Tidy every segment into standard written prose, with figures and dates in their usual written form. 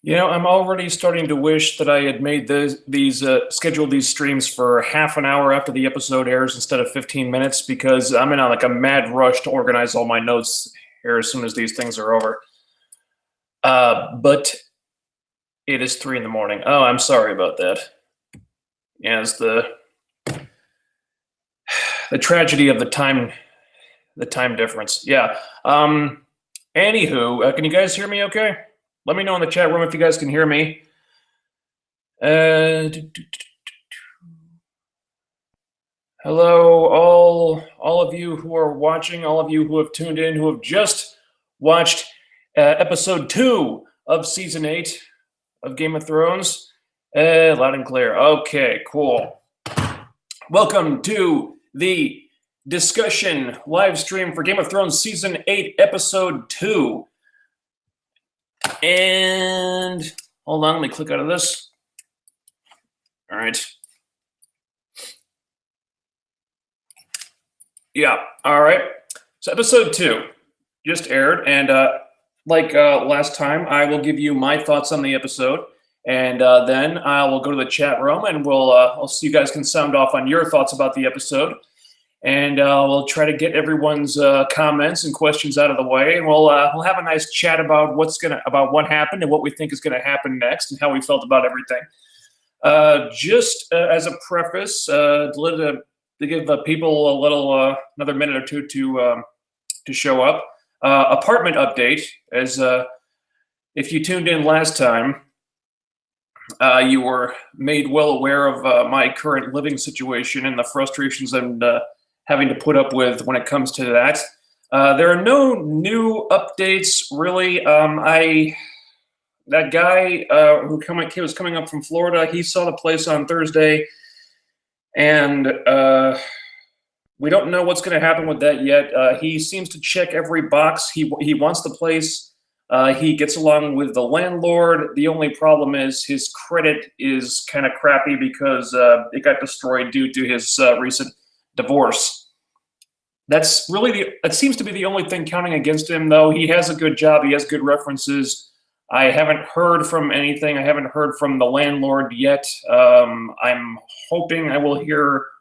I'm already starting to wish that I had made scheduled these streams for half an hour after the episode airs instead of 15 minutes because I'm in a mad rush to organize all my notes here as soon as these things are over. But it is 3 in the morning. Oh, I'm sorry about that. Yeah, it's the tragedy of the time difference. Yeah. Anywho, can you guys hear me okay? Let me know in the chat room if you guys can hear me. Hello, all of you who are watching, all of you who have tuned in, who have just watched episode 2 of season 8 of Game of Thrones. Loud and clear. Okay, cool. Welcome to the discussion live stream for Game of Thrones season 8, episode 2. And hold on, let me click out of this. All right. Yeah, all right. So episode 2 just aired, and like last time, I will give you my thoughts on the episode, and then I will go to the chat room, and I'll see you guys can sound off on your thoughts about the episode, and we'll try to get everyone's comments and questions out of the way, and we'll have a nice chat about what happened and what we think is gonna happen next, and how we felt about everything. Just as a preface, to give people a little another minute or two to show up. Apartment update, as if you tuned in last time, you were made well aware of my current living situation and the frustrations I'm having to put up with when it comes to that. There are no new updates, really. That guy who was coming up from Florida, he saw the place on Thursday, and we don't know what's going to happen with that yet. He seems to check every box. He wants the place. He gets along with the landlord. The only problem is his credit is kind of crappy because it got destroyed due to his recent divorce. That's really that seems to be the only thing counting against him, though. He has a good job. He has good references. I haven't heard from anything. I haven't heard from the landlord yet. I'm hoping I will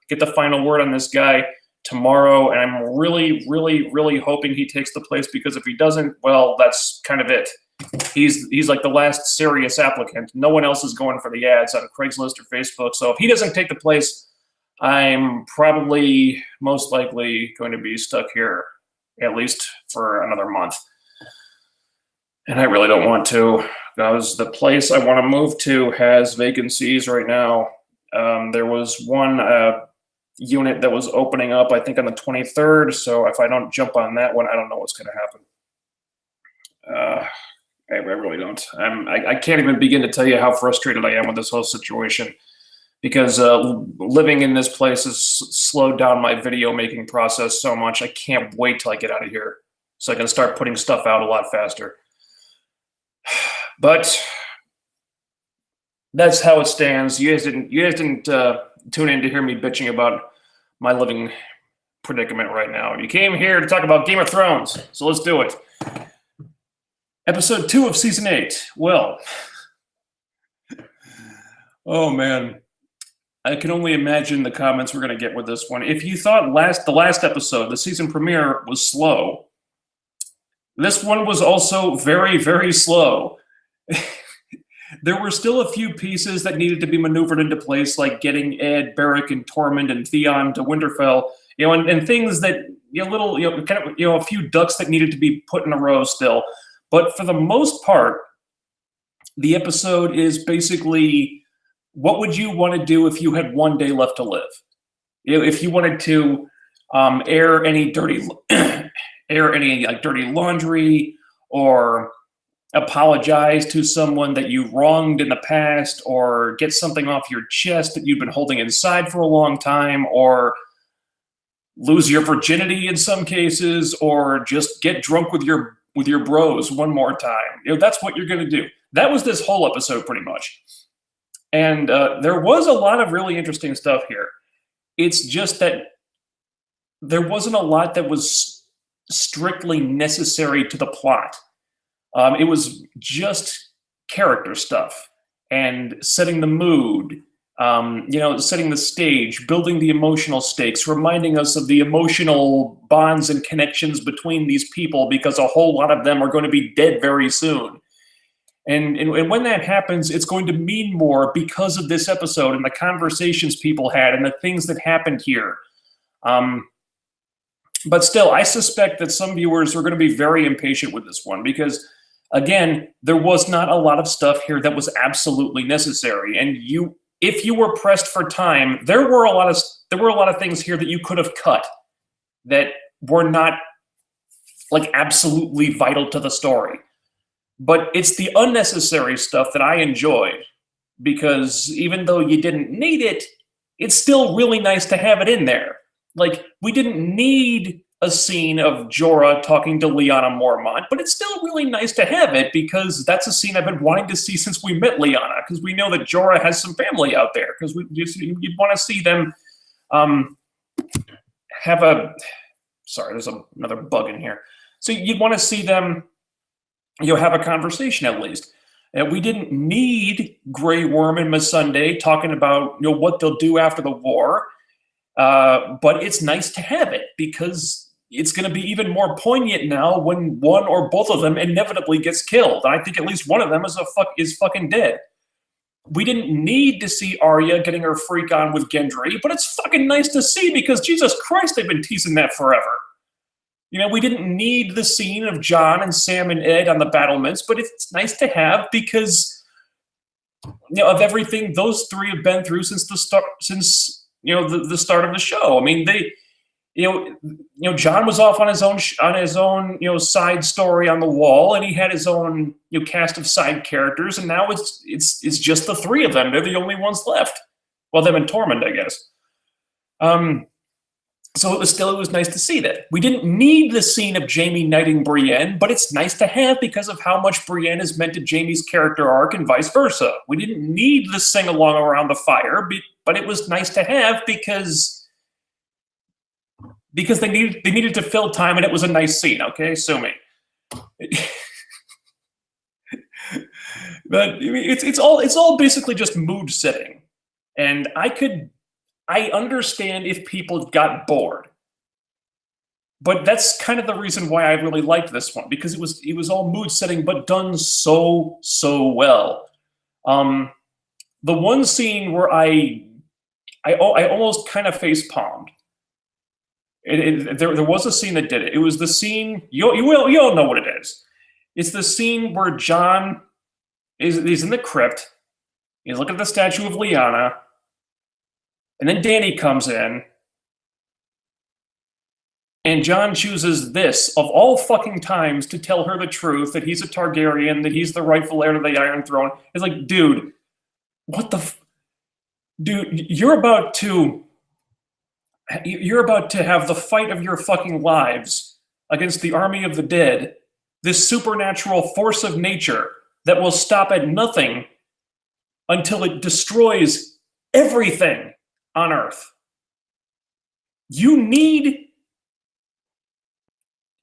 get the final word on this guy tomorrow, and I'm really, really, really hoping he takes the place, because if he doesn't, well, that's kind of it. He's like the last serious applicant. No one else is going for the ads on Craigslist or Facebook. So if he doesn't take the place, I'm probably most likely going to be stuck here at least for another month. And I really don't want to, because the place I want to move to has vacancies right now. There was one unit that was opening up, I think, on the 23rd. So if I don't jump on that one, I don't know what's going to happen. I really don't. I can't even begin to tell you how frustrated I am with this whole situation, because living in this place has slowed down my video making process so much. I can't wait till I get out of here so I can start putting stuff out a lot faster. But that's how it stands. You guys didn't tune in to hear me bitching about my living predicament right now. You came here to talk about Game of Thrones, so let's do it. Episode 2 of season 8. Well, oh man, I can only imagine the comments we're going to get with this one. If you thought the last episode, the season premiere, was slow, this one was also very, very slow. There were still a few pieces that needed to be maneuvered into place, like getting Ed, Beric, and Tormund and Theon to Winterfell, and things that a few ducks that needed to be put in a row still. But for the most part, the episode is basically, what would you want to do if you had one day left to live? If you wanted to air any dirty laundry, or apologize to someone that you wronged in the past, or get something off your chest that you've been holding inside for a long time, or lose your virginity in some cases, or just get drunk with your bros one more time. That's what you're going to do. That was this whole episode pretty much. And there was a lot of really interesting stuff here. It's just that there wasn't a lot that was strictly necessary to the plot. It was just character stuff and setting the mood, setting the stage, building the emotional stakes, reminding us of the emotional bonds and connections between these people because a whole lot of them are going to be dead very soon. And when that happens, it's going to mean more because of this episode and the conversations people had and the things that happened here. But still, I suspect that some viewers are going to be very impatient with this one because, again, there was not a lot of stuff here that was absolutely necessary. And if you were pressed for time, there were a lot of things here that you could have cut that were not like absolutely vital to the story. But it's the unnecessary stuff that I enjoyed because even though you didn't need it, it's still really nice to have it in there. Like, we didn't need a scene of Jorah talking to Lyanna Mormont, but it's still really nice to have it because that's a scene I've been wanting to see since we met Lyanna, because we know that Jorah has some family out there, because you'd want to see them have a... Sorry, there's another bug in here. So you'd want to see them have a conversation at least. And we didn't need Grey Worm and Missandei talking about what they'll do after the war. But it's nice to have it because it's going to be even more poignant now when one or both of them inevitably gets killed. And I think at least one of them is fucking dead. We didn't need to see Arya getting her freak on with Gendry, but it's fucking nice to see because Jesus Christ, they've been teasing that forever. We didn't need the scene of Jon and Sam and Ed on the battlements, but it's nice to have because of everything those three have been through since the start. The start of the show. I mean, Jon was off on his own side story on the wall, and he had his own cast of side characters, and now it's just the three of them. They're the only ones left. Well, them and Tormund, I guess. So it was nice to see that. We didn't need the scene of Jaime knighting Brienne, but it's nice to have because of how much Brienne has meant to Jaime's character arc and vice versa. We didn't need the sing-along around the fire, but it was nice to have because they needed to fill time, and it was a nice scene. Okay, sue me. But it's all basically just mood setting, and I understand if people got bored, but that's kind of the reason why I really liked this one, because it was all mood setting, but done so well. The one scene where I almost kind of face palmed. There was a scene that did it. It was the scene you all know what it is. It's the scene where Jon is in the crypt. He's looking at the statue of Lyanna. And then Dany comes in, and Jon chooses this, of all fucking times, to tell her the truth, that he's a Targaryen, that he's the rightful heir to the Iron Throne. It's like, dude, what the... Dude, you're about to have the fight of your fucking lives against the army of the dead, this supernatural force of nature that will stop at nothing until it destroys everything on Earth. You need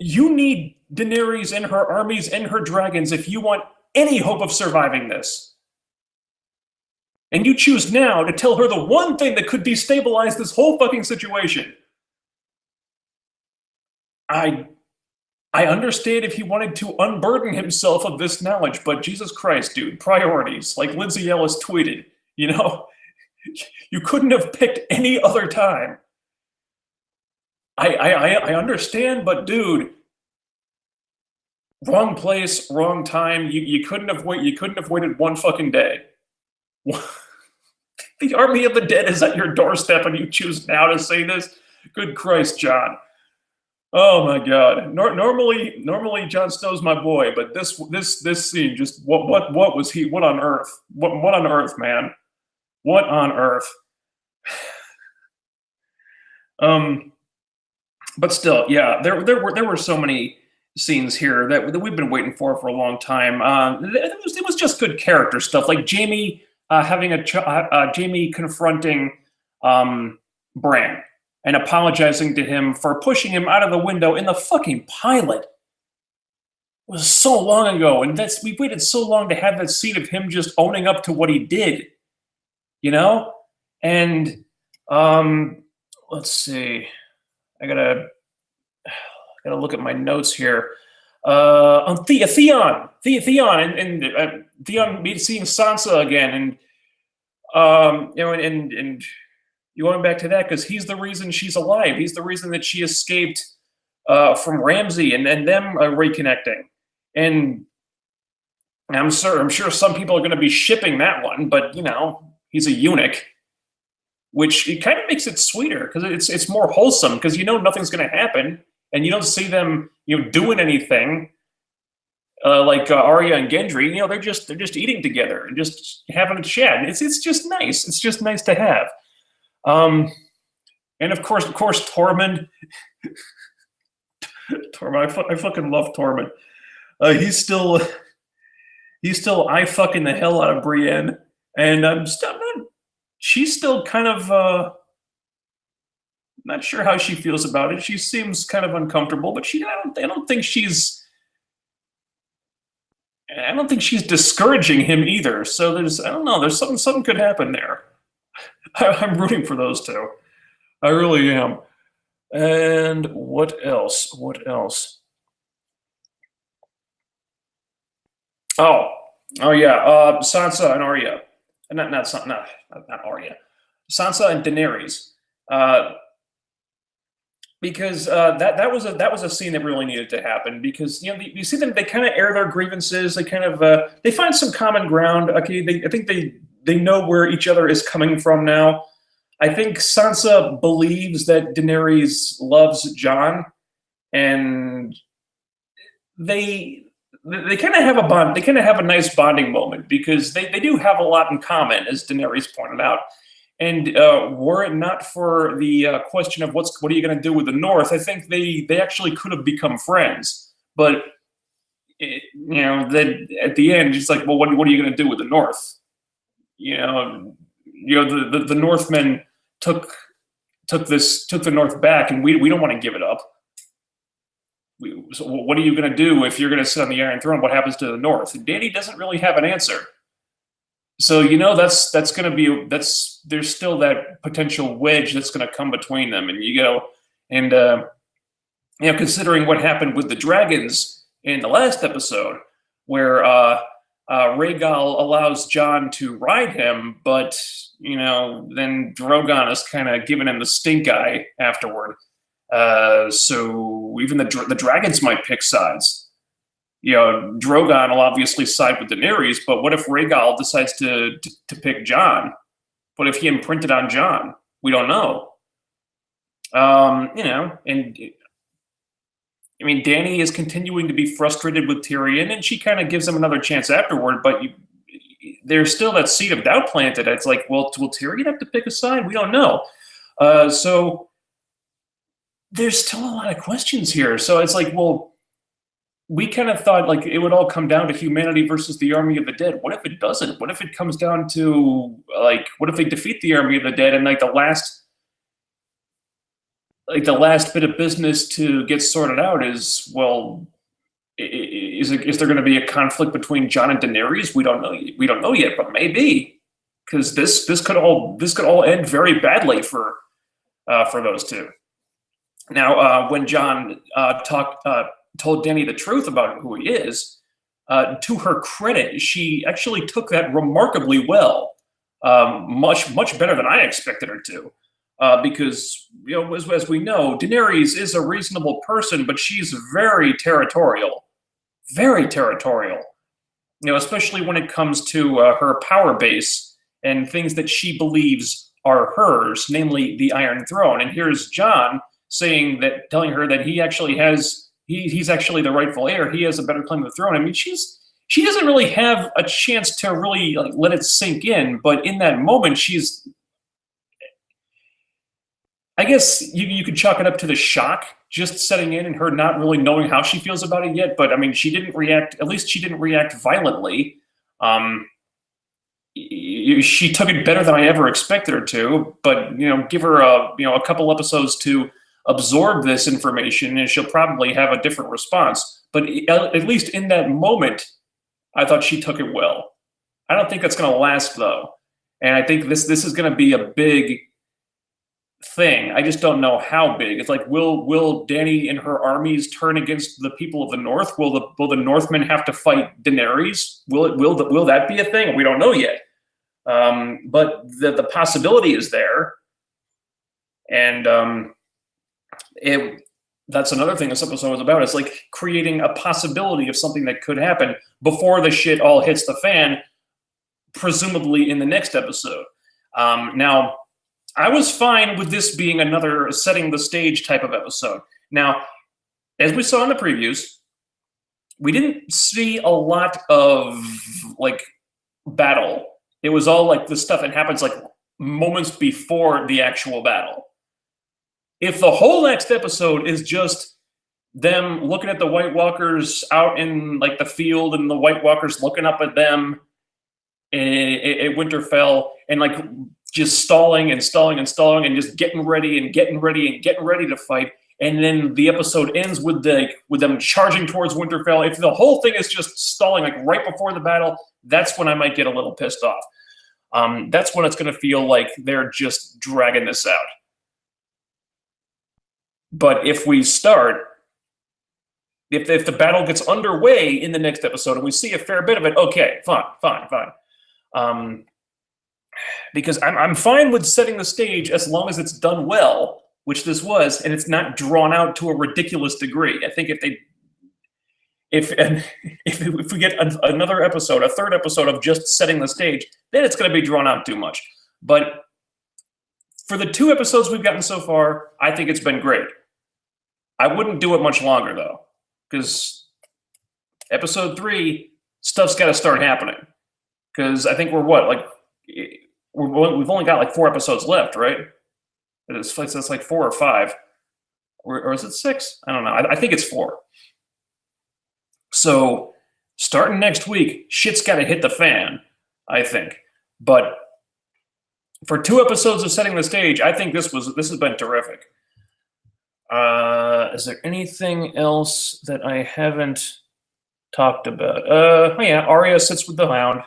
Daenerys and her armies and her dragons if you want any hope of surviving this. And you choose now to tell her the one thing that could destabilize this whole fucking situation. I understand if he wanted to unburden himself of this knowledge, but Jesus Christ, dude, priorities. Like Lindsay Ellis tweeted, you couldn't have picked any other time. I understand, but dude, wrong place, wrong time. You couldn't have waited one fucking day. The army of the dead is at your doorstep, and you choose now to say this? Good Christ, Jon. Oh my God. Normally Jon Snow's my boy, but this scene just what was he? What on earth? What on earth, man? What on earth? But still, yeah, there were so many scenes here that we've been waiting for a long time. It was just good character stuff, like Jaime Jaime confronting Bran and apologizing to him for pushing him out of the window in the fucking pilot. was so long ago, and we waited so long to have that scene of him just owning up to what he did, you know? And um, let's see, I gotta look at my notes here. On Theon, and Theon seeing Sansa again, and and you going back to that because he's the reason she's alive. He's the reason that she escaped from Ramsay, and them reconnecting. And I'm sure some people are going to be shipping that one, but he's a eunuch, which it kind of makes it sweeter because it's more wholesome because nothing's going to happen, and you don't see them doing anything like Arya and Gendry. They're just eating together and just having a chat. It's just nice. It's just nice to have. And of course, Tormund. Tormund, I fucking love Tormund. He's still I fucking the hell out of Brienne, and she's still kind of not sure how she feels about it. She seems kind of uncomfortable, but I don't think she's discouraging him either. So I don't know, there's something could happen there. I'm rooting for those two. I really am. And what else? Oh yeah. Sansa and Arya. Not Arya. Sansa and Daenerys. Because that was a scene that really needed to happen because you see them, they kind of air their grievances, they kind of they find some common ground. Okay, I think they know where each other is coming from now. I think Sansa believes that Daenerys loves Jon, and they kind of have a bond. They kind of have a nice bonding moment because they do have a lot in common, as Daenerys pointed out. And were it not for the question of what are you going to do with the North, I think they actually could have become friends. But then at the end, it's like, well, what are you going to do with the North? The Northmen took the North back, and we don't want to give it up. So what are you going to do if you're going to sit on the Iron Throne? What happens to the North? And Dany doesn't really have an answer. So that's going to be there's still that potential wedge that's going to come between them, and considering what happened with the dragons in the last episode, where Rhaegal allows Jon to ride him, but then Drogon is kind of giving him the stink eye afterward. So even the dragons might pick sides. Drogon will obviously side with Daenerys, but what if Rhaegal decides to pick Jon? What if he imprinted on Jon? We don't know. And Dany is continuing to be frustrated with Tyrion, and she kind of gives him another chance afterward, but there's still that seed of doubt planted. It's like, well, will Tyrion have to pick a side? We don't know. So there's still a lot of questions here. So it's like, well, we kind of thought like it would all come down to humanity versus the army of the dead. What if it doesn't? What if it comes down to what if they defeat the army of the dead and the last bit of business to get sorted out is, well, is there going to be a conflict between Jon and Daenerys? We don't know. We don't know yet, but maybe, because this could all end very badly for those two. Now, when Jon told Dany the truth about who he is, to her credit, she actually took that remarkably well, much better than I expected her to. Because as we know, Daenerys is a reasonable person, but she's very territorial, especially when it comes to her power base and things that she believes are hers, namely the Iron Throne. And here's Jon telling her that he actually has. He's actually the rightful heir. He has a better claim to the throne. She doesn't really have a chance to really let it sink in, but in that moment, I guess you could chalk it up to the shock just setting in and her not really knowing how she feels about it yet. But she didn't react. At least she didn't react violently. She took it better than I ever expected her to. But give her a couple episodes to absorb this information, and she'll probably have a different response. but at least in that moment, I thought she took it well. I don't think that's going to last though, and I think this is going to be a big thing. I just don't know how big. It's like, will Dany and her armies turn against the people of the North? Will the Northmen have to fight Daenerys? Will that be a thing? We don't know yet. But the possibility is there, and that's another thing this episode was about. It's like creating a possibility of something that could happen before the shit all hits the fan, presumably in the next episode. Now, I was fine with this being another setting the stage type of episode. Now, as we saw in the previews, we didn't see a lot of like battle. It was all like the stuff that happens like moments before the actual battle. If the whole next episode is just them looking at the White Walkers out in like the field and the White Walkers looking up at them at Winterfell and like just stalling and stalling and stalling and just getting ready and getting ready and getting ready to fight, and then the episode ends with them charging towards Winterfell. If the whole thing is just stalling like right before the battle, that's when I might get a little pissed off. That's when it's going to feel like they're just dragging this out. But if we start, if the battle gets underway in the next episode and we see a fair bit of it, okay, fine. Because I'm fine with setting the stage as long as it's done well, which this was, and it's not drawn out to a ridiculous degree. I think if we get another episode, a third episode of just setting the stage, then it's going to be drawn out too much. But for the 2 episodes we've gotten so far, I think it's been great. I wouldn't do it much longer though, because episode 3 stuff's got to start happening. Because I think we've only got like 4 episodes left, right? It's like 4 or 5, or is it 6? I don't know. I think it's 4. So starting next week, shit's got to hit the fan, I think. But for 2 episodes of setting the stage, I think this has been terrific. Is there anything else that I haven't talked about? Oh yeah, Arya sits with the Hound.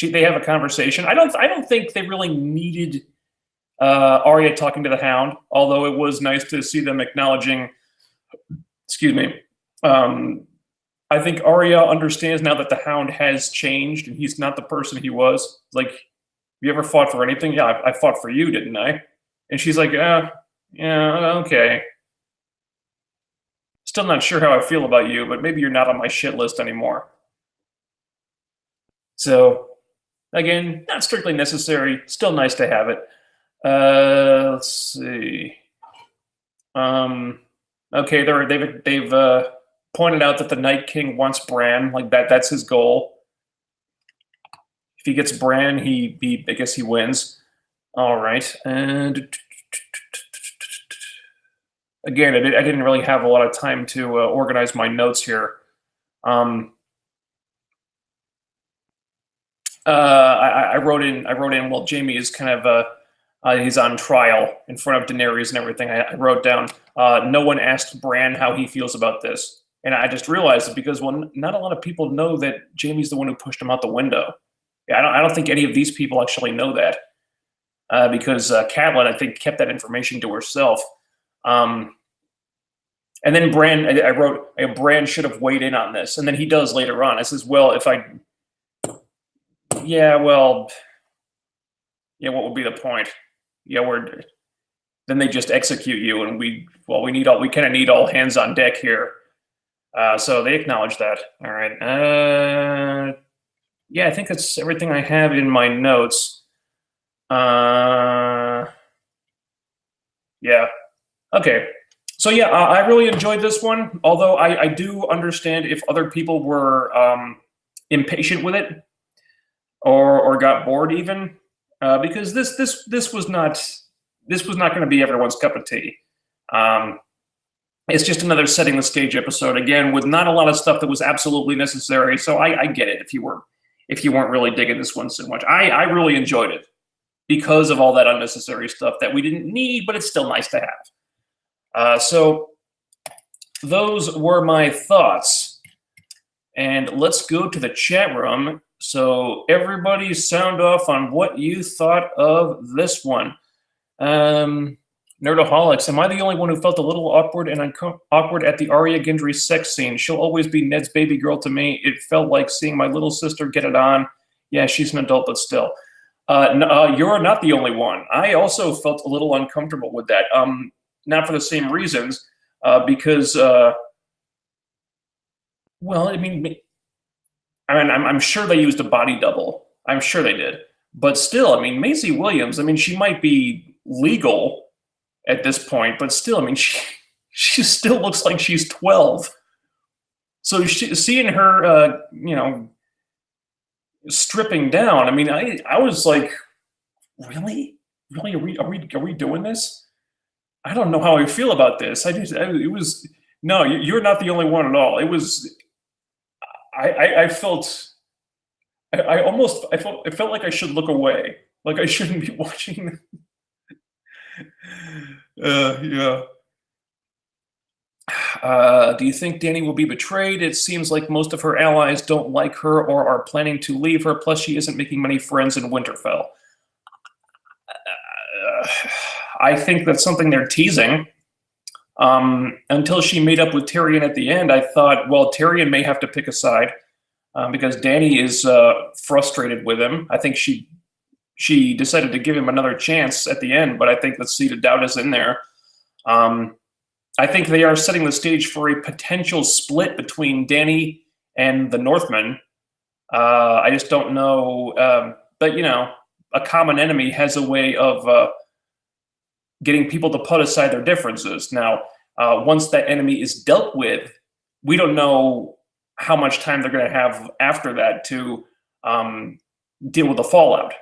They have a conversation. I don't think they really needed Arya talking to the Hound, although it was nice to see them acknowledging. Excuse me. I think Arya understands now that the Hound has changed and he's not the person he was. Like, have you ever fought for anything? Yeah, I fought for you, didn't I? And she's like, yeah, okay. Still not sure how I feel about you, but maybe you're not on my shit list anymore. So, again, not strictly necessary. Still nice to have it. Let's see. Okay, they've pointed out that the Night King wants Bran. Like that's his goal. If he gets Bran, I guess he wins. All right, and again, I didn't really have a lot of time to organize my notes here. I wrote in. Well, Jaime is kind of he's on trial in front of Daenerys and everything. I wrote down. No one asked Bran how he feels about this, and I just realized it because not a lot of people know that Jaime's the one who pushed him out the window. Yeah, I don't think any of these people actually know that because Catelyn, I think, kept that information to herself. And then Bran, I wrote, Bran should have weighed in on this, and then he does later on. I says, well, what would be the point? Then they just execute you, and we kind of need all hands on deck here. So they acknowledge that. All right. Yeah, I think that's everything I have in my notes. Yeah. Okay. So yeah, I really enjoyed this one. Although I do understand if other people were impatient with it, or got bored even, because this was not going to be everyone's cup of tea. It's just another setting the stage episode again with not a lot of stuff that was absolutely necessary. So I get it if you weren't really digging this one so much. I really enjoyed it because of all that unnecessary stuff that we didn't need, but it's still nice to have. So those were my thoughts And let's go to the chat room. So everybody sound off on what you thought of this one. Nerdaholics, am I the only one who felt a little awkward and awkward at the Arya Gendry sex scene? She'll always be Ned's baby girl to me. It felt like seeing my little sister get it on. Yeah, she's an adult, but still. You're not the only one. I also felt a little uncomfortable with that. Not for the same reasons, because, well, I'm sure they used a body double. I'm sure they did. But still, Maisie Williams, she might be legal at this point, but still, she still looks like she's 12. So seeing her, stripping down, I was like, really? Really? Are we doing this? I don't know how I feel about this. No, you're not the only one at all. It was, I felt, I felt like I should look away. Like I shouldn't be watching. Yeah. Do you think Dany will be betrayed? It seems like most of her allies don't like her or are planning to leave her. Plus, she isn't making many friends in Winterfell. I think that's something they're teasing. Until she made up with Tyrion at the end, I thought, well, Tyrion may have to pick a side because Dany is frustrated with him. I think she decided to give him another chance at the end, but I think the seed of doubt is in there. I think they are setting the stage for a potential split between Dany and the Northmen. I just don't know. But, a common enemy has a way of getting people to put aside their differences. Now, once that enemy is dealt with, we don't know how much time they're going to have after that to deal with the fallout.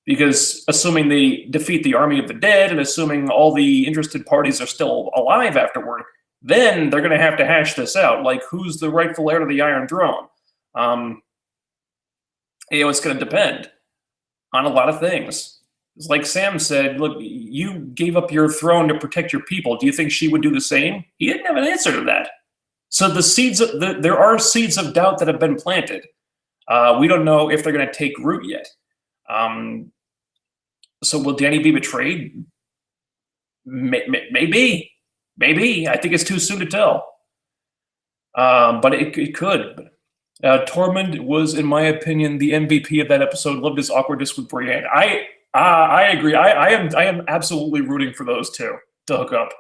Because assuming they defeat the army of the dead and assuming all the interested parties are still alive afterward, then they're going to have to hash this out. Like, who's the rightful heir to the Iron Throne? It's going to depend on a lot of things. It's like Sam said, look, you gave up your throne to protect your people. Do you think she would do the same? He didn't have an answer to that. So there are seeds of doubt that have been planted. We don't know if they're going to take root yet. So will Dany be betrayed? Maybe. I think it's too soon to tell. But it could. Tormund was, in my opinion, the MVP of that episode. Loved his awkwardness with Brienne. I agree. I am absolutely rooting for those two to hook up.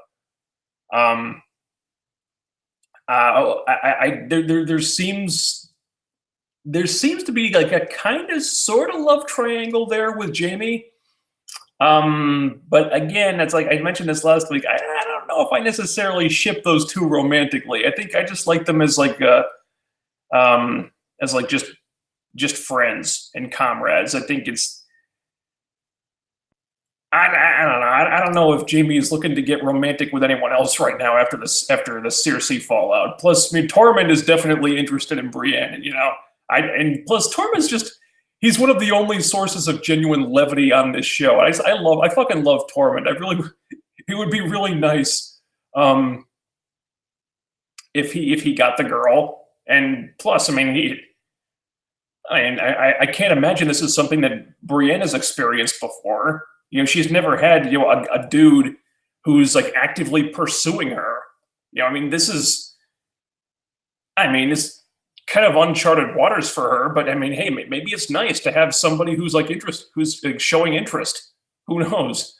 There seems to be like a kind of sort of love triangle there with Jaime. But again, it's like I mentioned this last week. I don't know if I necessarily ship those two romantically. I think I just like them as like just friends and comrades. I think it's I don't know. I don't know if Jaime is looking to get romantic with anyone else right now after the Cersei fallout. Plus, Tormund is definitely interested in Brienne, and plus Tormund's he's one of the only sources of genuine levity on this show. I fucking love Tormund. It would be really nice if he got the girl. And plus, I can't imagine this is something that Brienne has experienced before. She's never had a dude who's like actively pursuing her. It's kind of uncharted waters for her. But hey, maybe it's nice to have somebody who's showing interest. Who knows?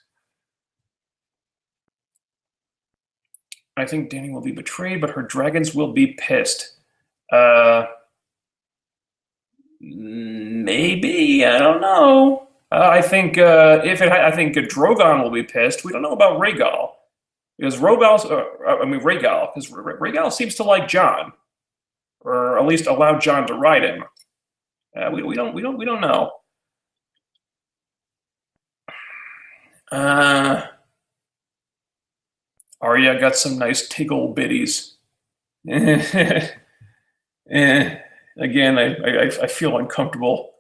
I think Dany will be betrayed, but her dragons will be pissed. Maybe, I don't know. I think I think Drogon will be pissed. We don't know about Rhaegal because Rhaegal seems to like Jon, or at least allow Jon to ride him. We don't know. Arya got some nice tiggle bitties. Again, I feel uncomfortable.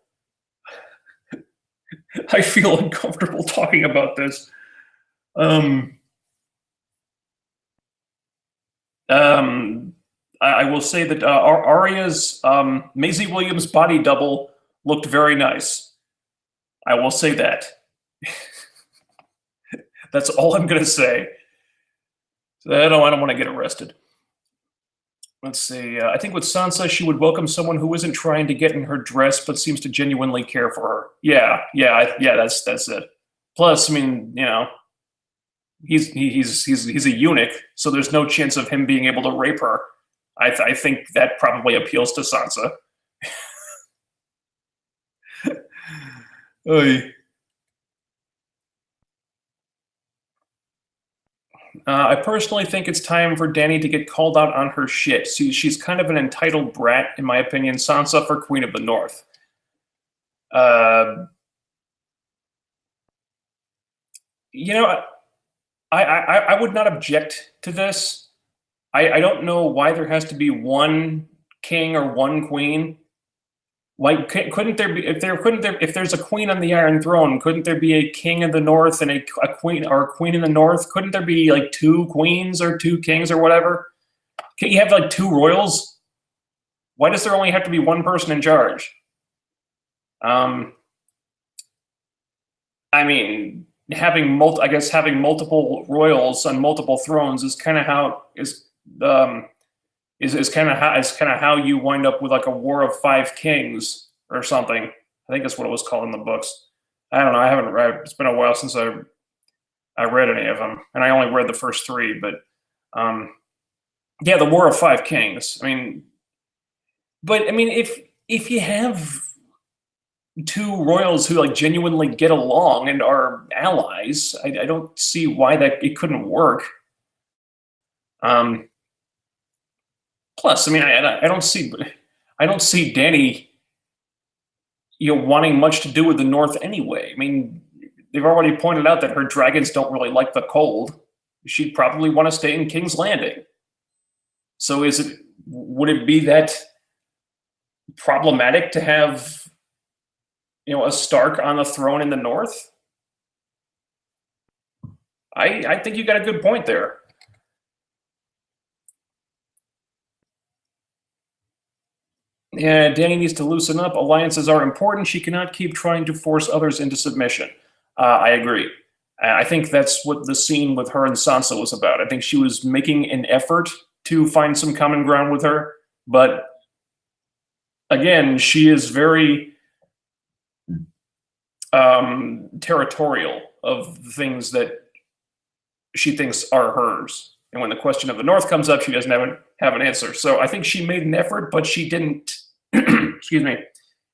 I feel uncomfortable talking about this. I will say that Arya's Maisie Williams body double looked very nice. I will say that. That's all I'm going to say. I don't want to get arrested. Let's see. I think with Sansa, she would welcome someone who isn't trying to get in her dress, but seems to genuinely care for her. Yeah. That's it. Plus, I mean, he's a eunuch, so there's no chance of him being able to rape her. I think that probably appeals to Sansa. Oy. I personally think it's time for Dany to get called out on her shit. See, she's kind of an entitled brat, in my opinion. Sansa for Queen of the North. I would not object to this. I don't know why there has to be one king or one queen. Why couldn't there be if there's a queen on the Iron Throne? Couldn't there be a king in the North and a queen or a queen in the North? Couldn't there be like two queens or two kings or whatever? Can't you have like two royals? Why does there only have to be one person in charge? I mean, having multiple royals on multiple thrones is kind of how how you wind up with like a War of Five Kings or something. I think that's what it was called in the books. I don't know. I haven't read. It's been a while since I read any of them, and I only read the first three. But yeah, the War of Five Kings. I mean, if you have two royals who like genuinely get along and are allies, I don't see why that it couldn't work. Plus, I mean, I don't see Dany, wanting much to do with the North anyway. I mean, they've already pointed out that her dragons don't really like the cold. She'd probably want to stay in King's Landing. So would it be that problematic to have, a Stark on the throne in the North? I think you got a good point there. Yeah, Dany needs to loosen up. Alliances are important. She cannot keep trying to force others into submission. I agree. I think that's what the scene with her and Sansa was about. I think she was making an effort to find some common ground with her, but again, she is very territorial of the things that she thinks are hers. And when the question of the North comes up, she doesn't have an answer. So I think she made an effort, but she didn't. Excuse me.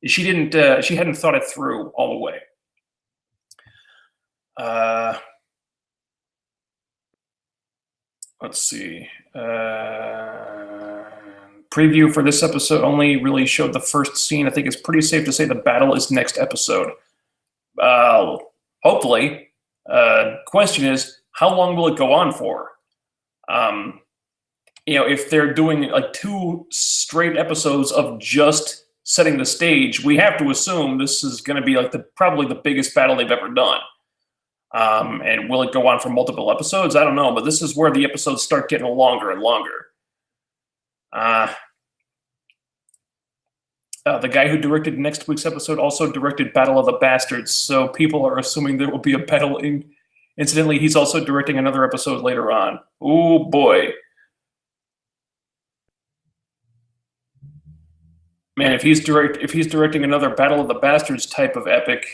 She didn't. She hadn't thought it through all the way. Let's see. Preview for this episode only really showed the first scene. I think it's pretty safe to say the battle is next episode. Hopefully. Question is, how long will it go on for? If they're doing like 2 straight episodes of just setting the stage, we have to assume this is going to be like probably the biggest battle they've ever done. And will it go on for multiple episodes? I don't know, but this is where the episodes start getting longer and longer. The guy who directed next week's episode also directed Battle of the Bastards, so people are assuming there will be a battle. Incidentally, he's also directing another episode later on. Oh boy. Man, if he's directing another Battle of the Bastards type of epic,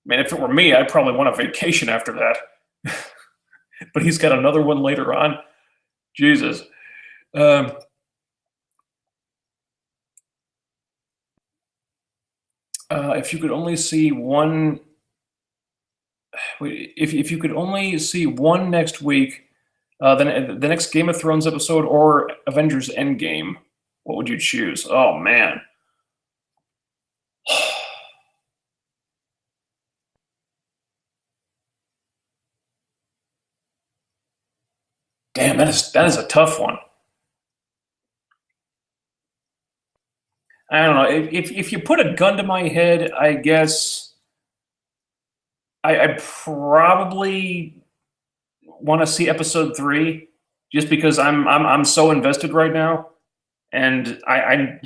man, if it were me, I'd probably want a vacation after that. But he's got another one later on. Jesus. If you could only see one, if you could only see one next week, then the next Game of Thrones episode or Avengers Endgame, what would you choose? Oh man. Damn, that is a tough one. I don't know. If you put a gun to my head, I guess I probably want to see episode 3 just because I'm so invested right now, and I've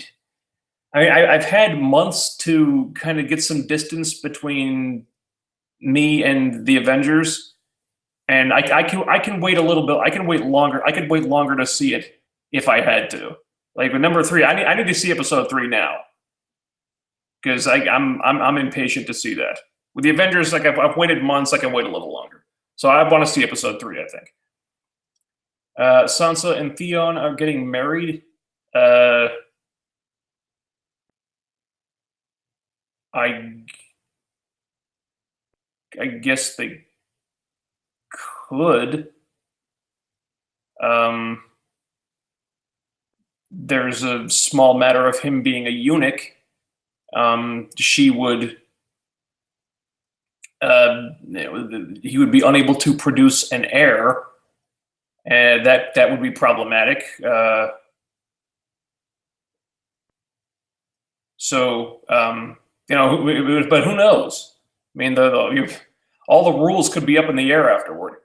had months to kind of get some distance between me and the Avengers, and I can wait a little bit. I can wait longer. I could wait longer to see it if I had to. Like with number three, I need to see episode three now because I'm impatient to see that. With the Avengers, like I've waited months. I can wait a little longer. So I want to see episode three. I think Sansa and Theon are getting married. Uh, I I guess they could. Um, there's a small matter of him being a eunuch. She would he would be unable to produce an heir, and that would be problematic. So but who knows? I mean, all the rules could be up in the air afterward.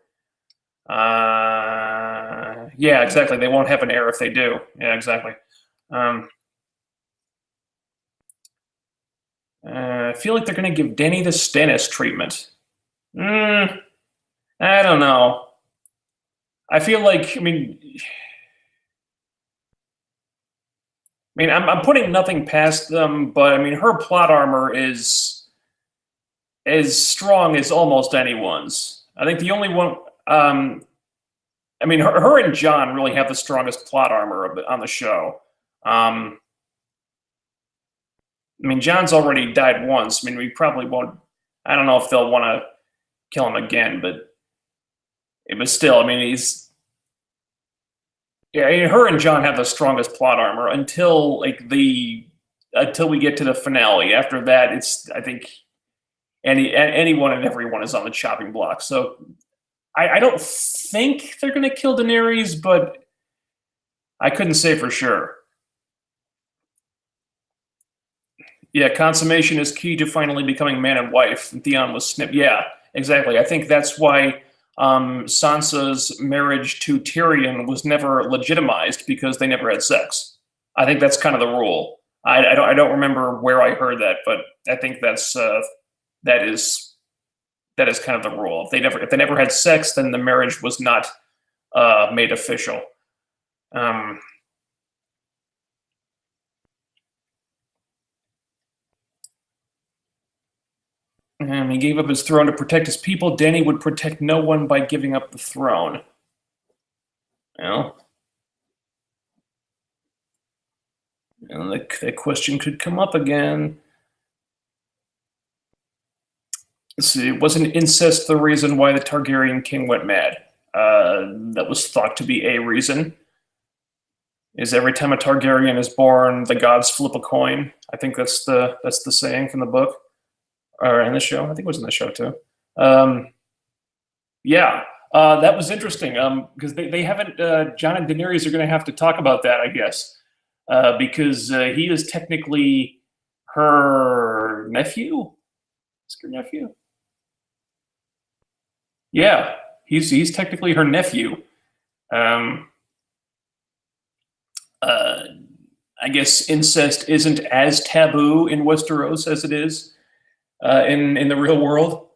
Yeah, exactly. They won't have an heir if they do. Yeah, exactly. I feel like they're going to give Dany the Stannis treatment. I don't know. I feel like, I'm putting nothing past them, but I mean, her plot armor is as strong as almost anyone's. I think the only one, her and Jon really have the strongest plot armor on the show. Jon's already died once. We probably won't. I don't know if they'll want to kill him again, but still, he's. Yeah, her and Jon have the strongest plot armor until we get to the finale. After that, I think anyone and everyone is on the chopping block. So I don't think they're going to kill Daenerys, but I couldn't say for sure. Yeah, consummation is key to finally becoming man and wife. And Theon was snipped. Yeah, exactly. I think that's why Sansa's marriage to Tyrion was never legitimized, because they never had sex. I think that's kind of the rule. I don't remember where I heard that, but I think that is kind of the rule. If they never had sex, then the marriage was not made official. He gave up his throne to protect his people. Dany would protect no one by giving up the throne. Well, that question could come up again. Let's see. Wasn't incest the reason why the Targaryen king went mad? That was thought to be a reason. Is every time a Targaryen is born, the gods flip a coin? I think that's the saying from the book, or in the show. I think it was in the show too. Yeah, that was interesting. Because they haven't. Jon and Daenerys are going to have to talk about that, I guess, because he is technically her nephew. Is her nephew? Yeah, he's technically her nephew. I guess incest isn't as taboo in Westeros as it is in the real world,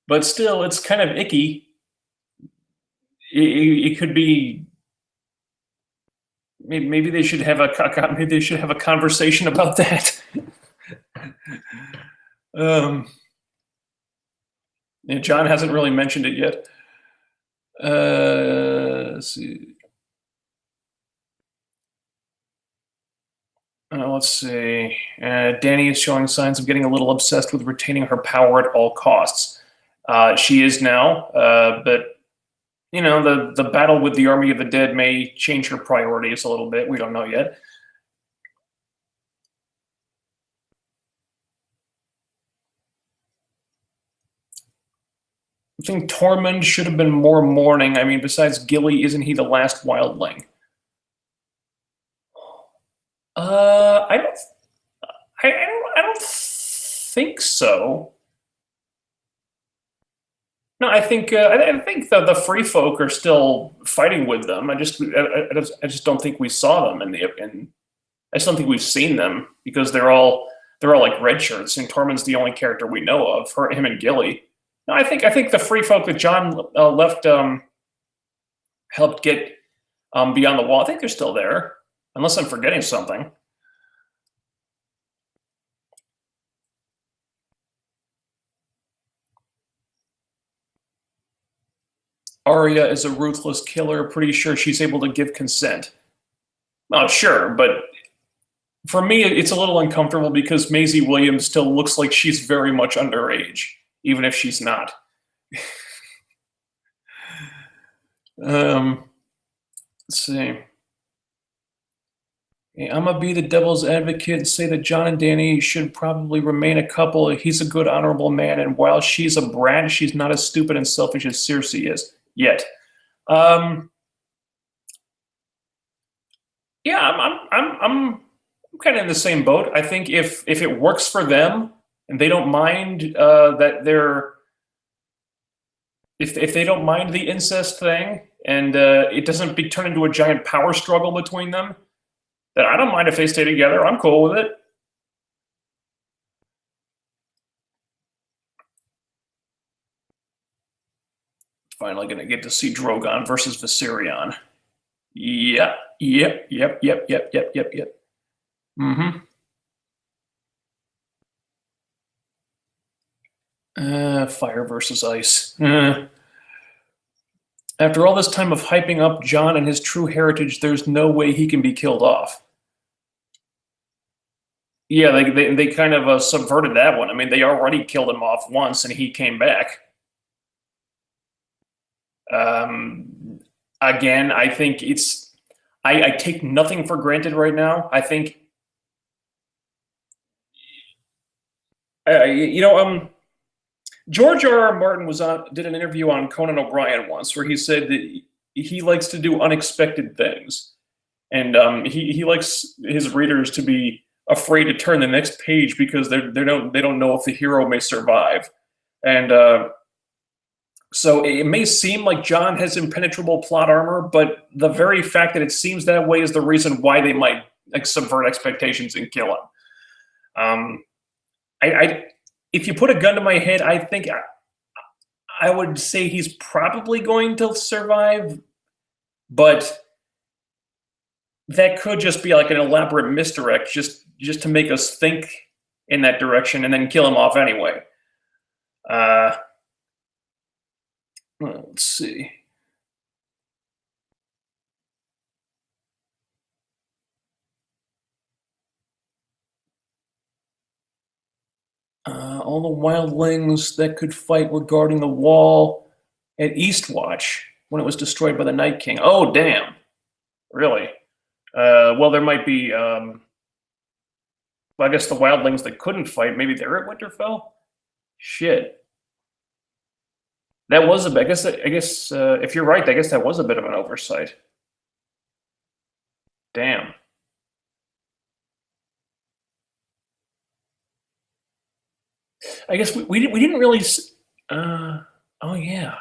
but still, it's kind of icky. It could be. Maybe they should have a conversation about that. Jon hasn't really mentioned it yet. Let's see. Let's see. Dany is showing signs of getting a little obsessed with retaining her power at all costs. She is now, but the battle with the army of the dead may change her priorities a little bit. We don't know yet. I think Tormund should have been more mourning. Besides Gilly, isn't he the last wildling? I don't think so. No, I think the free folk are still fighting with them. I just don't think we saw them I just don't think we've seen them because they're all like red shirts, and Tormund's the only character we know of. Him and Gilly. No, I think the free folk that John left helped get beyond the wall. I think they're still there, unless I'm forgetting something. Arya is a ruthless killer. Pretty sure she's able to give consent. Oh, sure, but for me, it's a little uncomfortable because Maisie Williams still looks like she's very much underage, even if she's not. Let's see. I'm gonna be the devil's advocate and say that John and Danny should probably remain a couple. He's a good, honorable man, and while she's a brat, she's not as stupid and selfish as Cersei is yet. Yeah, I'm kind of in the same boat. I think if it works for them and they don't mind that they're if they don't mind the incest thing and it doesn't turn into a giant power struggle between them, then I don't mind if they stay together. I'm cool with it. Finally going to get to see Drogon versus Viserion. Yep. Mm-hmm. Fire versus ice. After all this time of hyping up John and his true heritage, there's no way he can be killed off. Yeah, they kind of subverted that one. I mean, they already killed him off once, and he came back. Again, I think I take nothing for granted right now. I think, George R.R. Martin did an interview on Conan O'Brien once where he said that he likes to do unexpected things, and he likes his readers to be afraid to turn the next page because they don't know if the hero may survive, and so it may seem like John has impenetrable plot armor, but the very fact that it seems that way is the reason why they might subvert expectations and kill him. If you put a gun to my head, I think I would say he's probably going to survive, but that could just be like an elaborate misdirect just to make us think in that direction and then kill him off anyway. Let's see. All the wildlings that could fight were guarding the wall at Eastwatch when it was destroyed by the Night King. Oh, damn. Really? Well, there might be... well, I guess the wildlings that couldn't fight, maybe they're at Winterfell? Shit. That was I guess if you're right, I guess that was a bit of an oversight. Damn. I guess we didn't really. Oh yeah.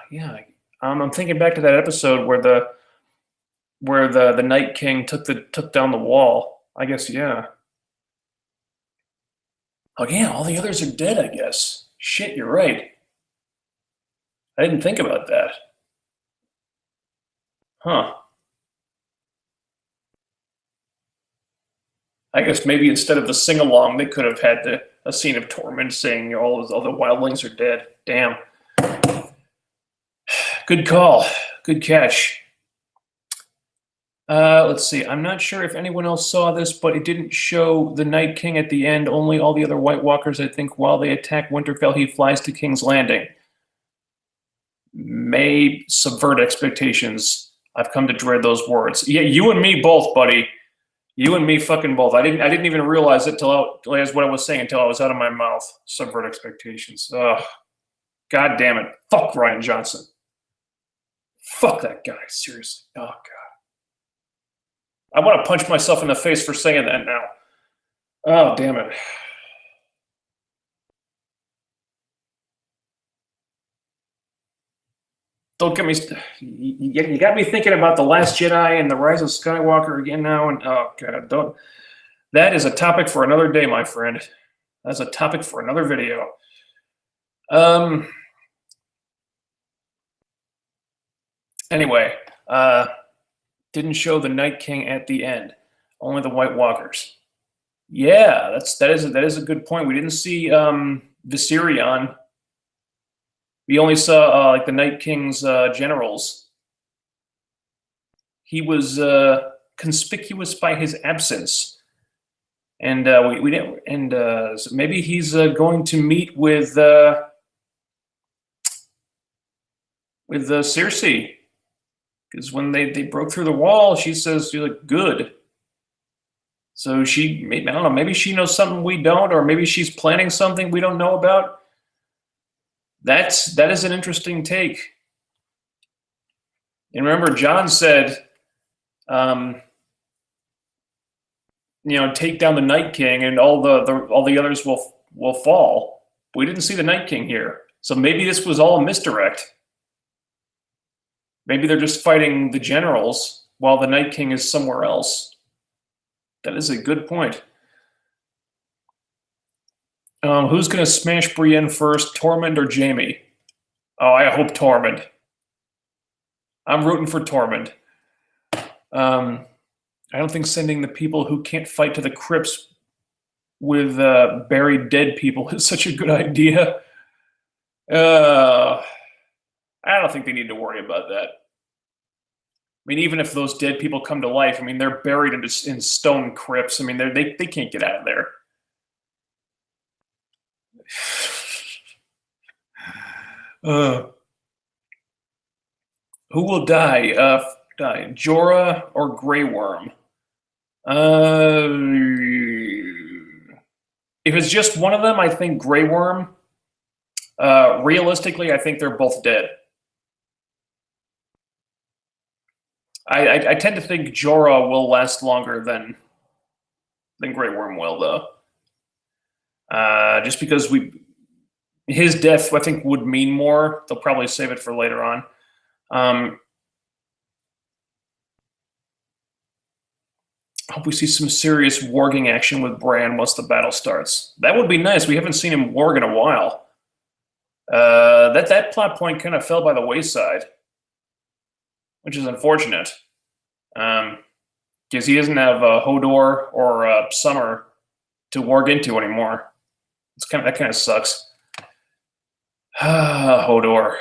I'm thinking back to that episode where the Night King took down the wall. I guess yeah. Oh yeah, all the others are dead. I guess. Shit, you're right. I didn't think about that. Huh. I guess maybe instead of the sing-along, they could have had a scene of Tormund saying all the wildlings are dead. Damn. Good call. Good catch. Let's see. I'm not sure if anyone else saw this, but it didn't show the Night King at the end. Only all the other White Walkers, I think, while they attack Winterfell, he flies to King's Landing. May subvert expectations. I've come to dread those words. Yeah, you and me both, buddy. You and me fucking both. I didn't even realize it as what I was saying until I was out of my mouth. Subvert expectations. Ugh. God damn it. Fuck Ryan Johnson. Fuck that guy. Seriously. Oh god. I want to punch myself in the face for saying that now. Oh damn it. Don't get me. You got me thinking about The Last Jedi and The Rise of Skywalker again now. And oh god, don't. That is a topic for another day, my friend. That's a topic for another video. Anyway, didn't show the Night King at the end. Only the White Walkers. Yeah, that is a good point. We didn't see Viserion. We only saw like the Night King's generals. He was conspicuous by his absence, and we didn't. And so maybe he's going to meet with Cersei, because when they broke through the wall, she says, "You look good." So she, I don't know, maybe she knows something we don't, or maybe she's planning something we don't know about. That is an interesting take. And remember, Jon said, take down the Night King, and all the others will fall. We didn't see the Night King here, so maybe this was all a misdirect. Maybe they're just fighting the generals while the Night King is somewhere else. That is a good point. Who's going to smash Brienne first, Tormund or Jaime? Oh, I hope Tormund. I'm rooting for Tormund. I don't think sending the people who can't fight to the crypts with buried dead people is such a good idea. I don't think they need to worry about that. I mean, even if those dead people come to life, I mean, they're buried in stone crypts. I mean, they can't get out of there. Who will die? Jorah or Grey Worm? If it's just one of them, I think Grey Worm. Realistically, I think they're both dead. I tend to think Jorah will last longer than Grey Worm will, though. Just because his death, I think, would mean more. They'll probably save it for later on. I hope we see some serious warging action with Bran once the battle starts. That would be nice. We haven't seen him warg in a while. That plot point kind of fell by the wayside, which is unfortunate, because he doesn't have Hodor or Summer to warg into anymore. That kind of sucks. Hodor.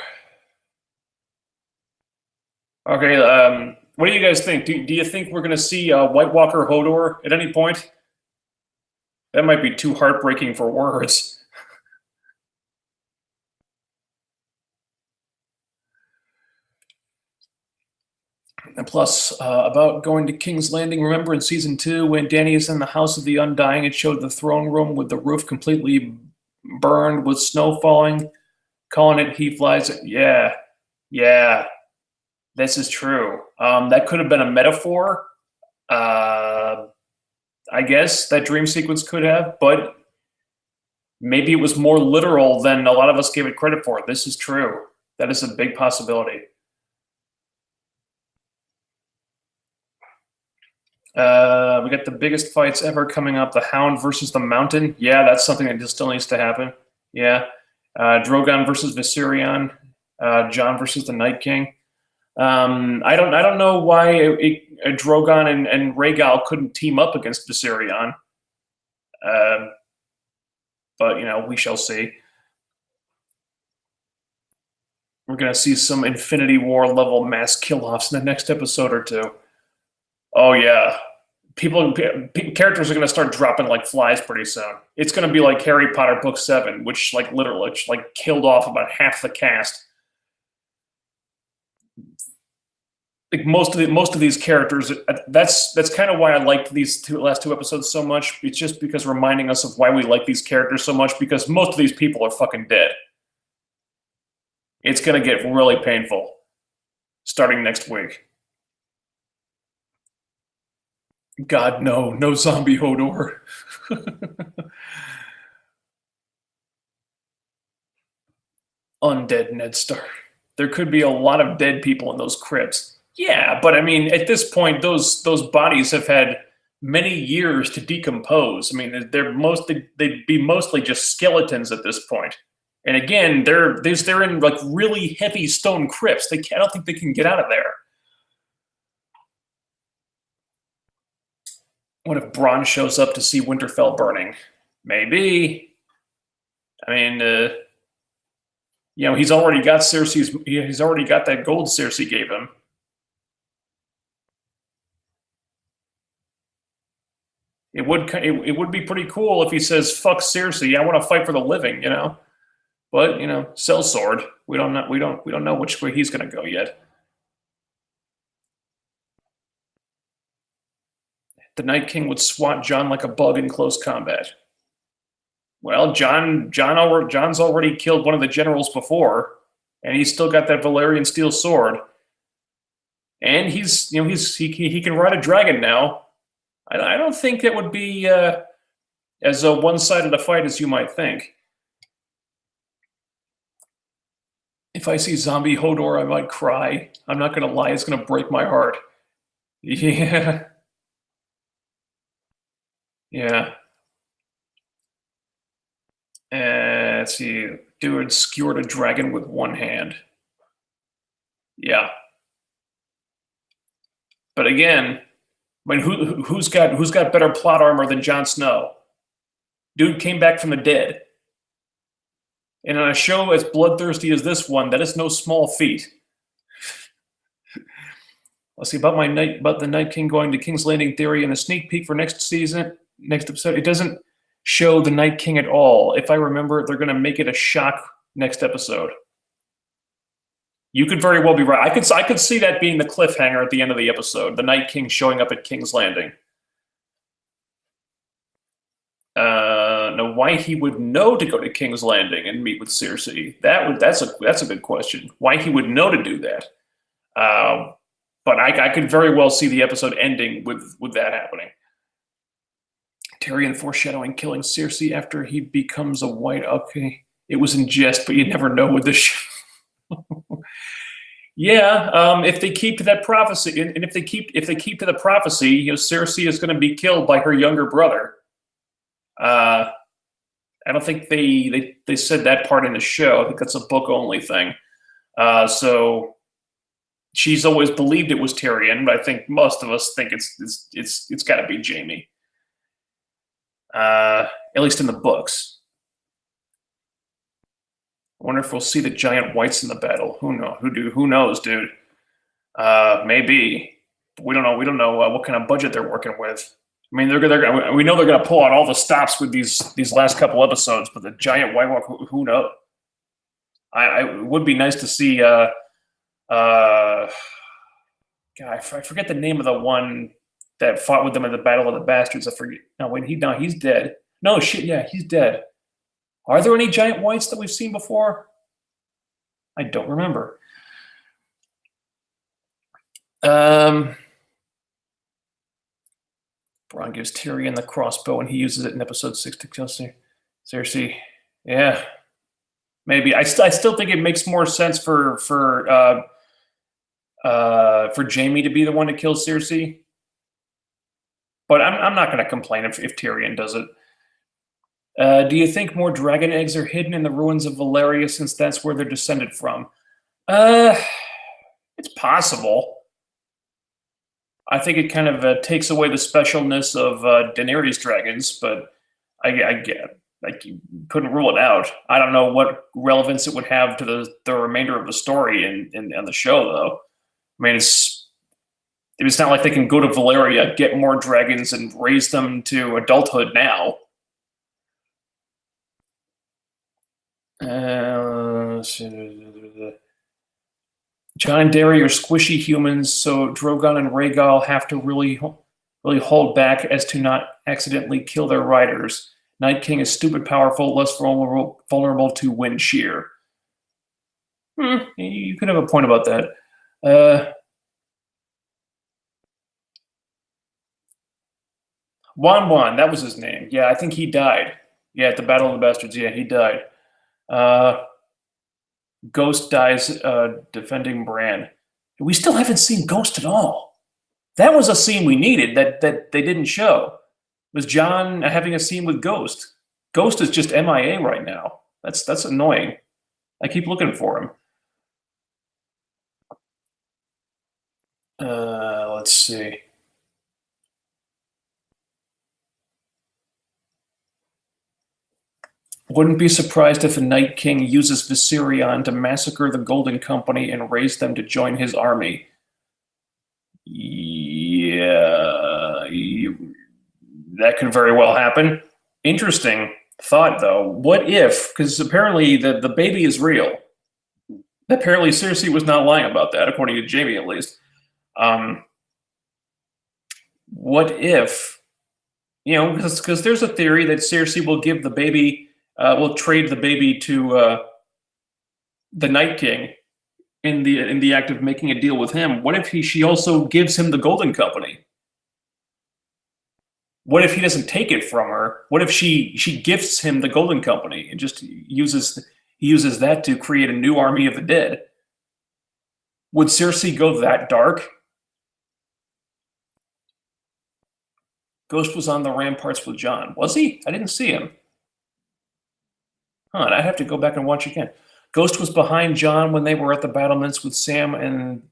Okay, what do you guys think? Do you think we're going to see White Walker Hodor at any point? That might be too heartbreaking for words. And plus, about going to King's Landing, remember in Season 2 when Dany is in the House of the Undying, it showed the throne room with the roof completely burned with snow falling, calling it He Flies. Yeah, this is true. That could have been a metaphor. I guess that dream sequence could have, but maybe it was more literal than a lot of us gave it credit for. This is true. That is a big possibility. We got the biggest fights ever coming up. The Hound versus the Mountain. Yeah, that's something that just still needs to happen. Yeah. Drogon versus Viserion. Jon versus the Night King. I don't know why Drogon and Rhaegal couldn't team up against Viserion. But we shall see. We're gonna see some Infinity War level mass kill-offs in the next episode or two. Oh yeah, characters are gonna start dropping like flies pretty soon. It's gonna be like Harry Potter Book 7, which literally killed off about half the cast. Like most of these characters, that's kind of why I liked these last two episodes so much. It's just because reminding us of why we like these characters so much, because most of these people are fucking dead. It's gonna get really painful starting next week. God, no zombie Hodor. Undead Ned Stark. there could be a lot of dead people in those crypts. Yeah, but I mean, at this point, those bodies have had many years to decompose. I mean, they'd be mostly just skeletons at this point. And again, they're in like really heavy stone crypts. I don't think they can get out of there. What if Bronn shows up to see Winterfell burning? Maybe. I mean, you know, he's already got Cersei's. He's already got that gold Cersei gave him. It would be pretty cool if he says, "Fuck Cersei, I want to fight for the living," you know. But you know, sellsword. We don't know which way he's going to go yet. The Night King would swat Jon like a bug in close combat. Well, Jon's already killed one of the generals before, and he's still got that Valyrian steel sword. And he can ride a dragon now. I don't think it would be as one-sided a fight as you might think. If I see zombie Hodor, I might cry. I'm not going to lie; it's going to break my heart. Yeah, yeah. Let's see. Dude skewered a dragon with one hand. Yeah. But again, I mean, who's got better plot armor than Jon Snow? Dude came back from the dead. And on a show as bloodthirsty as this one, that is no small feat. Let's see about the Night King going to King's Landing theory and a sneak peek for next episode. It doesn't show the Night King at all. If I remember, they're going to make it a shock next episode. You could very well be right. I could see that being the cliffhanger at the end of the episode. The Night King showing up at King's Landing. Now, why he would know to go to King's Landing and meet with Cersei? That's a good question. Why he would know to do that? But I could very well see the episode ending with that happening. Tyrion foreshadowing killing Cersei after he becomes a white. Okay, it was in jest, but you never know with this show. Yeah, if they keep to that prophecy, and if they keep to the prophecy, you know, Cersei is going to be killed by her younger brother. I don't think they said that part in the show. I think that's a book only thing. So she's always believed it was Tyrion, but I think most of us think it's got to be Jaime. At least in the books. I wonder if we'll see the giant whites in the battle. Who knows, dude? Maybe. But we don't know. We don't know what kind of budget they're working with. I mean, we know they're going to pull out all the stops with these last couple episodes, but the giant white walk, who knows? It would be nice to see. God, I forget the name of the one that fought with them in the Battle of the Bastards. I forget. No, he's dead. No shit. Yeah, he's dead. Are there any giant whites that we've seen before? I don't remember. Bronn gives Tyrion the crossbow, and he uses it in episode 6 to kill Cersei. Yeah, maybe. I still think it makes more sense for Jaime to be the one to kill Cersei. But I'm not going to complain if Tyrion does it. Do you think more dragon eggs are hidden in the ruins of Valyria since that's where they're descended from? It's possible. I think it kind of takes away the specialness of Daenerys dragons, but I couldn't rule it out. I don't know what relevance it would have to the remainder of the story in the show, though. I mean, it's not like they can go to Valyria, get more dragons, and raise them to adulthood now. Jon and Darry are squishy humans, so Drogon and Rhaegal have to really hold back as to not accidentally kill their riders. Night King is stupid powerful, less vulnerable to wind shear. You could have a point about that. Wan, that was his name. Yeah, I think he died. Yeah, at the Battle of the Bastards. Yeah, he died. Ghost dies defending Bran. We still haven't seen Ghost at all. That was a scene we needed that they didn't show. Was Jon having a scene with Ghost? Ghost is just MIA right now. That's annoying. I keep looking for him. Let's see. Wouldn't be surprised if the Night King uses Viserion to massacre the Golden Company and raise them to join his army. Yeah, that could very well happen. Interesting thought, though. What if, because apparently the baby is real. Apparently Cersei was not lying about that, according to Jaime at least. What if, because there's a theory that Cersei will give the baby, will trade the baby to the Night King in the act of making a deal with him. What if she also gives him the Golden Company? What if he doesn't take it from her? What if she gifts him the Golden Company and just uses that to create a new army of the dead? Would Cersei go that dark? Ghost was on the ramparts with Jon. Was he? I didn't see him. Huh, I'd have to go back and watch again. Ghost was behind Jon when they were at the battlements with Sam and...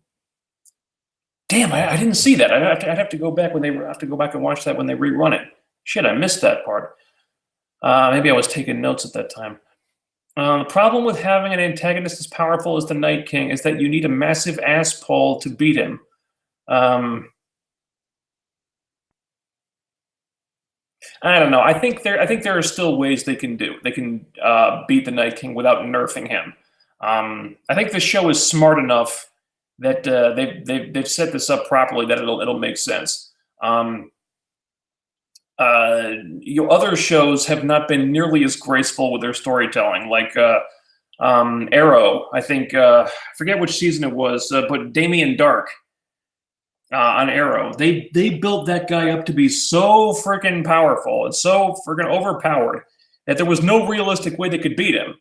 Damn, I didn't see that. I'd have to go back and watch that when they rerun it. Shit, I missed that part. Maybe I was taking notes at that time. The problem with having an antagonist as powerful as the Night King is that you need a massive ass pull to beat him. I don't know. I think there are still ways they can do. They can beat the Night King without nerfing him. I think the show is smart enough that they've set this up properly that it'll make sense. Other shows have not been nearly as graceful with their storytelling, like Arrow. I think I forget which season it was, but Damien Dark on Arrow. They built that guy up to be so freaking powerful and so freaking overpowered that there was no realistic way they could beat him.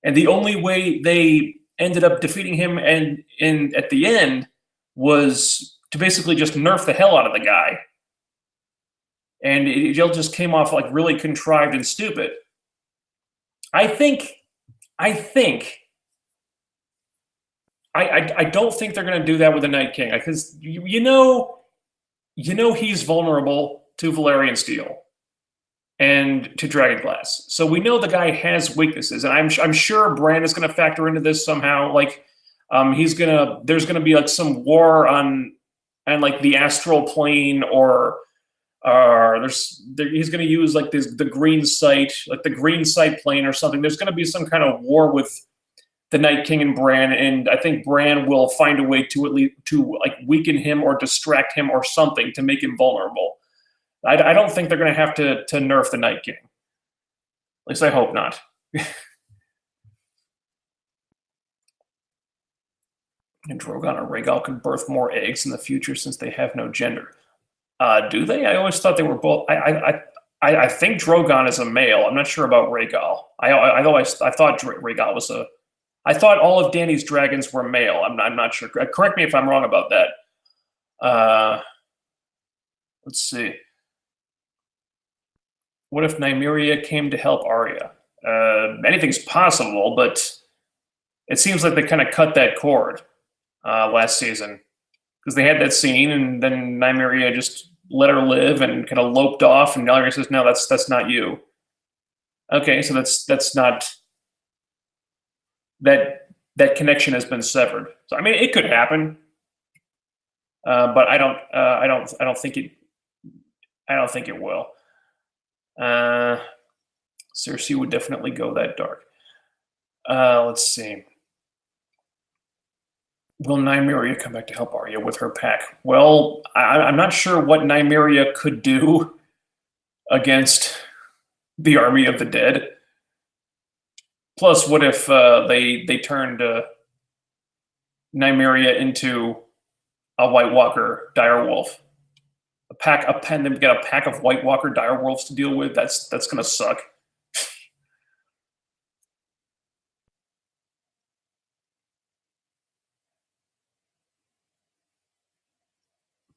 And the only way they ended up defeating him and at the end was to basically just nerf the hell out of the guy. And it just came off like really contrived and stupid. I don't think they're going to do that with the Night King, because you know he's vulnerable to Valyrian steel and to dragonglass. So we know the guy has weaknesses, and I'm sure Bran is going to factor into this somehow. Like, there's going to be like some war on like the astral plane, or he's going to use like the green sight, like the green sight plane or something. There's going to be some kind of war with the Night King and Bran, and I think Bran will find a way to at least like weaken him or distract him or something to make him vulnerable. I don't think they're going to have to nerf the Night King. At least I hope not. And Drogon or Rhaegal can birth more eggs in the future since they have no gender. Do they? I always thought they were both. I think Drogon is a male. I'm not sure about Rhaegal. I thought Rhaegal was a. I thought all of Dany's dragons were male. I'm not sure. Correct me if I'm wrong about that. Let's see. What if Nymeria came to help Arya? Anything's possible, but it seems like they kind of cut that cord last season, because they had that scene, and then Nymeria just let her live and kind of loped off, and Arya says, "No, that's not you." Okay, so that's not that connection has been severed. So I mean, it could happen, but I don't think it will. Cersei would definitely go that dark. Let's see. Will Nymeria come back to help Arya with her pack? Well, I'm not sure what Nymeria could do against the army of the dead. Plus, what if they turned Nymeria into a White Walker direwolf? They've got a pack of White Walker direwolves to deal with. That's gonna suck.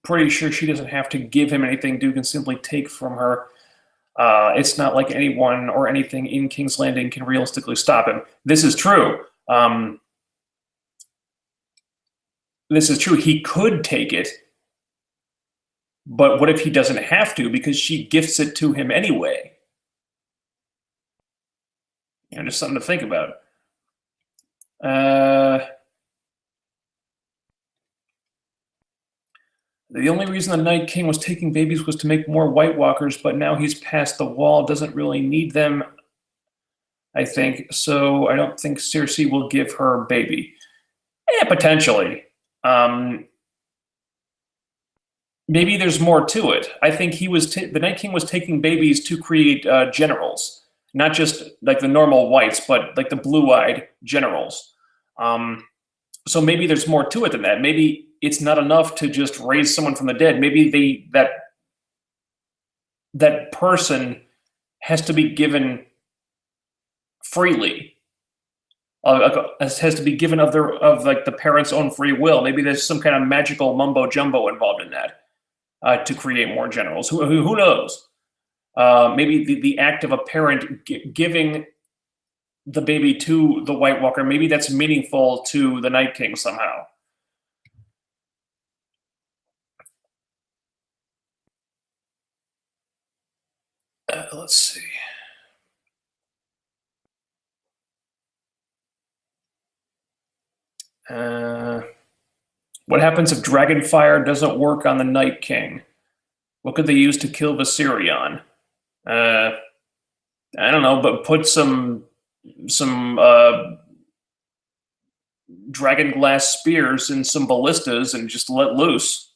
pretty sure she doesn't have to give him anything. Dude can simply take from her. It's not like anyone or anything in King's Landing can realistically stop him. This is true. This is true. He could take it, but what if he doesn't have to because she gifts it to him anyway? You know, just something to think about. The only reason the Night King was taking babies was to make more White Walkers, but now he's past the wall, doesn't really need them, I think. So I don't think Cersei will give her a baby. Yeah, potentially. Maybe there's more to it. I think the Night King was taking babies to create generals, not just like the normal whites, but like the blue-eyed generals. So maybe there's more to it than that. Maybe it's not enough to just raise someone from the dead. Maybe that person has to be given freely. Has to be given of the parents' own free will. Maybe there's some kind of magical mumbo jumbo involved in that to create more generals. Who knows? Maybe the act of a parent giving the baby to the White Walker, maybe that's meaningful to the Night King somehow. Let's see. What happens if Dragonfire doesn't work on the Night King? What could they use to kill Viserion? I don't know, but put some dragon glass spears and some ballistas and just let loose.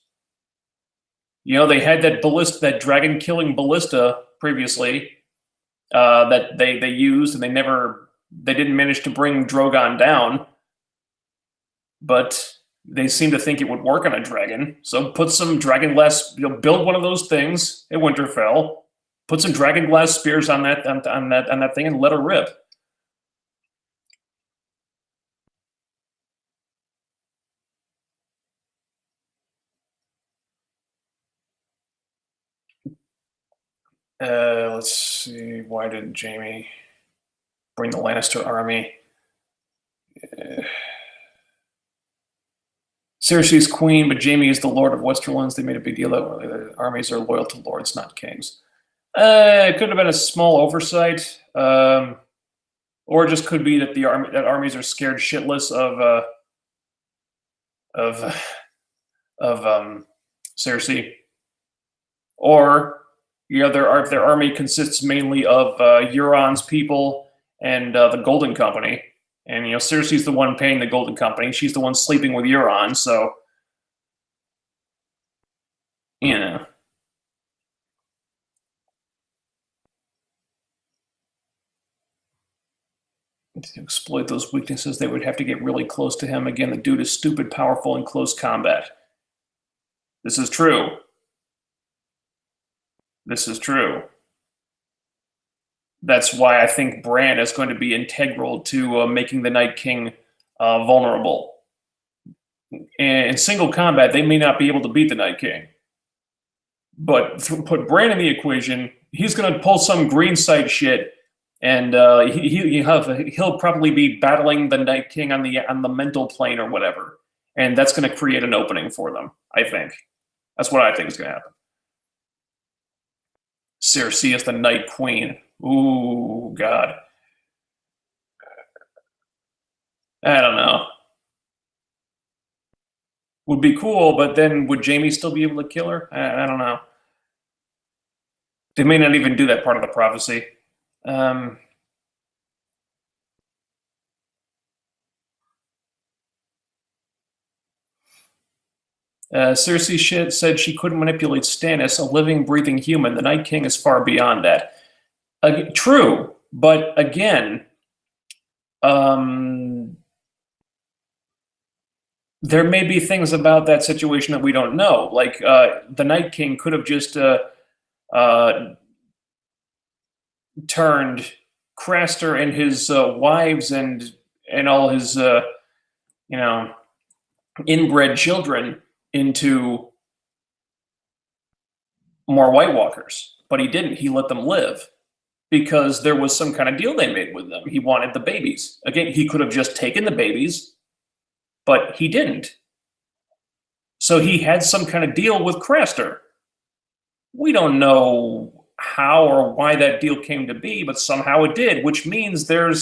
You know, they had that dragon killing ballista previously that they used, and they didn't manage to bring Drogon down, but they seem to think it would work on a dragon. So put some dragon glass, build one of those things at Winterfell, put some dragon glass spears on that thing, and let her rip. Let's see. Why didn't Jaime bring the Lannister army? Cersei's queen, but Jaime is the Lord of Westerlands. They made a big deal that the armies are loyal to lords, not kings. It could have been a small oversight, or it just could be that armies are scared shitless of Cersei, or their army consists mainly of Euron's people and the Golden Company. And, Cersei's the one paying the Golden Company. She's the one sleeping with Euron, so, To exploit those weaknesses, they would have to get really close to him. Again, the dude is stupid powerful in close combat. This is true. This is true. That's why I think Bran is going to be integral to making the Night King vulnerable. In single combat, they may not be able to beat the Night King. But put Bran in the equation, he's going to pull some green side shit, and he'll probably be battling the Night King on the mental plane or whatever. And that's going to create an opening for them, I think. That's what I think is going to happen. Cersei is the Night Queen. Ooh, God. I don't know. Would be cool, but then would Jaime still be able to kill her? I don't know. They may not even do that part of the prophecy. Cersei said she couldn't manipulate Stannis, a living, breathing human. The Night King is far beyond that. True, but again, there may be things about that situation that we don't know. Like the Night King could have just turned Craster and his wives and all his inbred children into more White Walkers, but he didn't. He let them live because there was some kind of deal they made with them. He wanted the babies. Again, he could have just taken the babies, but he didn't. So he had some kind of deal with Craster. We don't know how or why that deal came to be, but somehow it did, which means there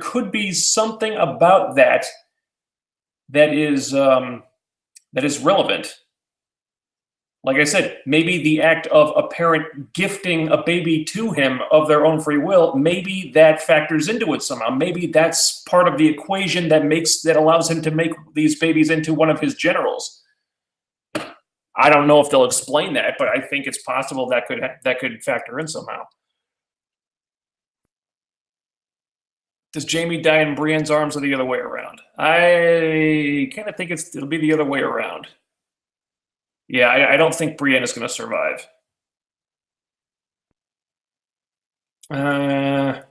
could be something about that that is relevant. Like I said, maybe the act of a parent gifting a baby to him of their own free will, maybe that factors into it somehow. Maybe that's part of the equation that allows him to make these babies into one of his generals. I don't know if they'll explain that, but I think it's possible that could factor in somehow. Does Jaime die in Brienne's arms or the other way around? I kind of think it'll be the other way around. Yeah, I don't think Brienne is going to survive. I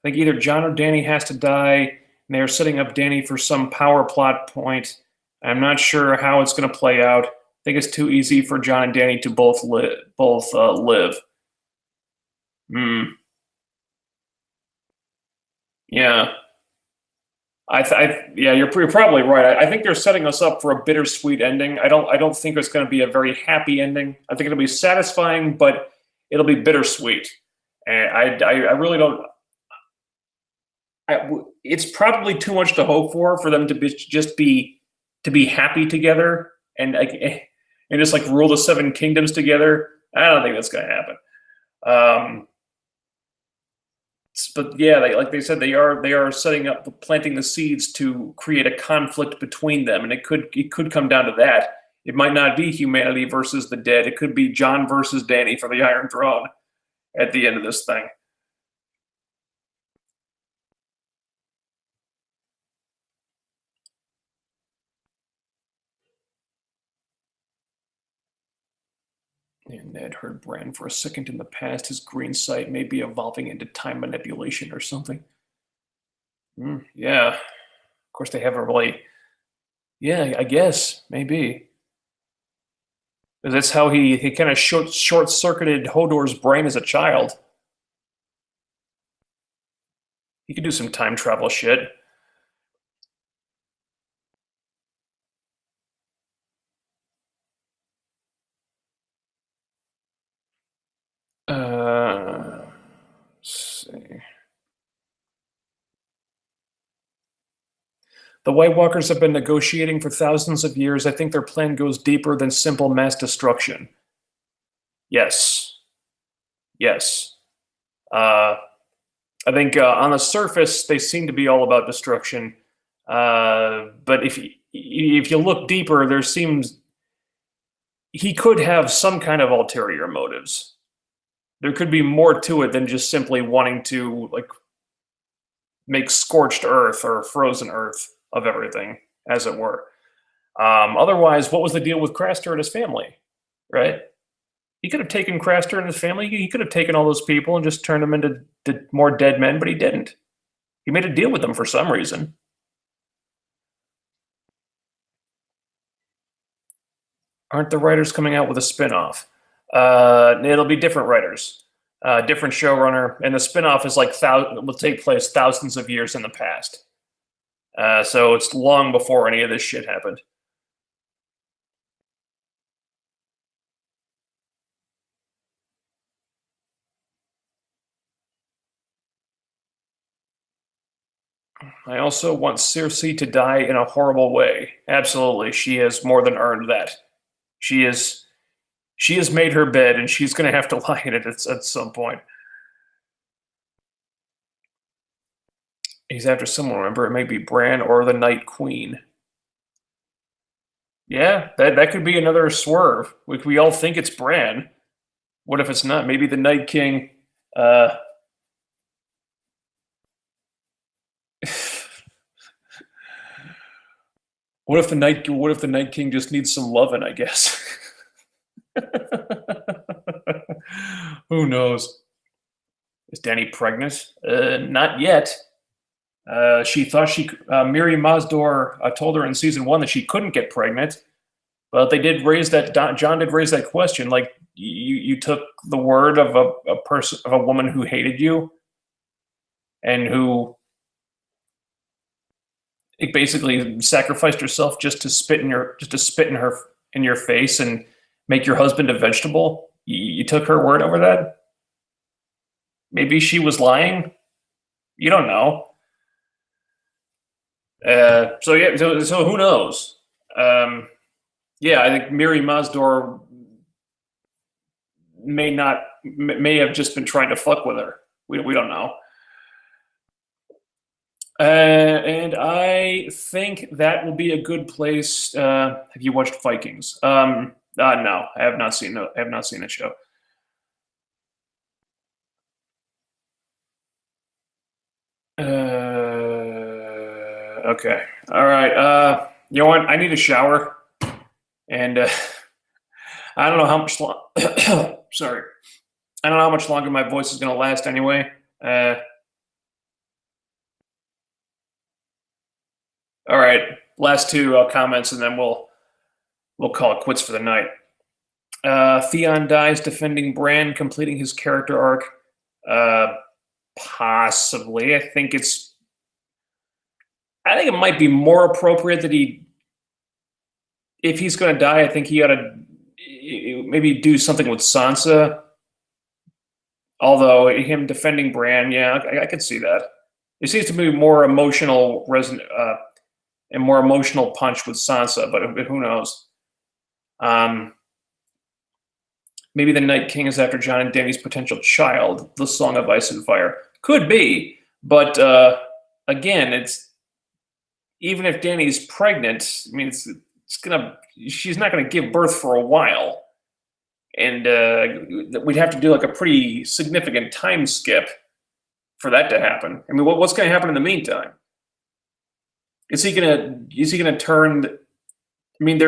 think either Jon or Dany has to die, and they're setting up Dany for some power plot point. I'm not sure how it's going to play out. I think it's too easy for Jon and Dany to both live. Yeah. Yeah, you're probably right. I think they're setting us up for a bittersweet ending. I don't think it's going to be a very happy ending. I think it'll be satisfying, but it'll be bittersweet. And I really don't. It's probably too much to hope for them to be happy together and just like rule the Seven Kingdoms together. I don't think that's going to happen. But yeah, like they said, they are setting up, planting the seeds to create a conflict between them, and it could come down to that. It might not be humanity versus the dead. It could be Jon versus Dany for the Iron Throne at the end of this thing. And Ned heard Bran for a second in the past. His green sight may be evolving into time manipulation or something. Yeah. Of course, they haven't really. Yeah, I guess maybe. That's how he kind of short circuited Hodor's brain as a child. He could do some time travel shit. Let's see. The White Walkers have been negotiating for thousands of years. I think their plan goes deeper than simple mass destruction. Yes. Yes. I think on the surface, they seem to be all about destruction. But if you look deeper, there seems he could have some kind of ulterior motives. There could be more to it than just simply wanting to like make scorched earth or frozen earth of everything, as it were. Otherwise, what was the deal with Craster and his family, right? He could have taken Craster and his family. He could have taken all those people and just turned them into more dead men, but he didn't. He made a deal with them for some reason. Aren't the writers coming out with a spinoff? It'll be different writers, different showrunner, and the spinoff is like will take place thousands of years in the past. So it's long before any of this shit happened. I also want Cersei to die in a horrible way. Absolutely, she has more than earned that. She has made her bed, and she's going to have to lie in it at some point. He's after someone. Remember, it may be Bran or the Night Queen. Yeah, that could be another swerve. We all think it's Bran. What if it's not? Maybe the Night King. What if the Night King just needs some loving? I guess. Who knows? Is Dany pregnant? Not yet. She thought Miri Mazdor told her in season 1 that she couldn't get pregnant. But they did raise that. John did raise that question. Like you took the word of a person, of a woman who hated you, and who basically sacrificed herself just to spit in your face and make your husband a vegetable. You took her word over that. Maybe she was lying. You don't know. So yeah, so who knows? Yeah, I think Miri Mazdor may have just been trying to fuck with her. We don't know. And I think that will be a good place. Have you watched Vikings? No, I have not seen. I have not seen the show. Okay. All right. You know what? I need a shower, and I don't know how much long. Sorry, I don't know how much longer my voice is going to last. Anyway. All right. Last two comments, and then we'll call it quits for the night. Theon dies defending Bran, completing his character arc. Possibly. I think it might be more appropriate that if he's going to die, I think he ought to maybe do something with Sansa. Although him defending Bran, yeah, I could see that. It seems to be more emotional and more emotional punch with Sansa, but who knows? Maybe the Night King is after Jon and Dany's potential child, the Song of Ice and Fire. Could be, but again, it's even if Dany's pregnant, I mean, she's not gonna give birth for a while, and we'd have to do like a pretty significant time skip for that to happen. I mean, what's gonna happen in the meantime? Is he gonna turn? I mean,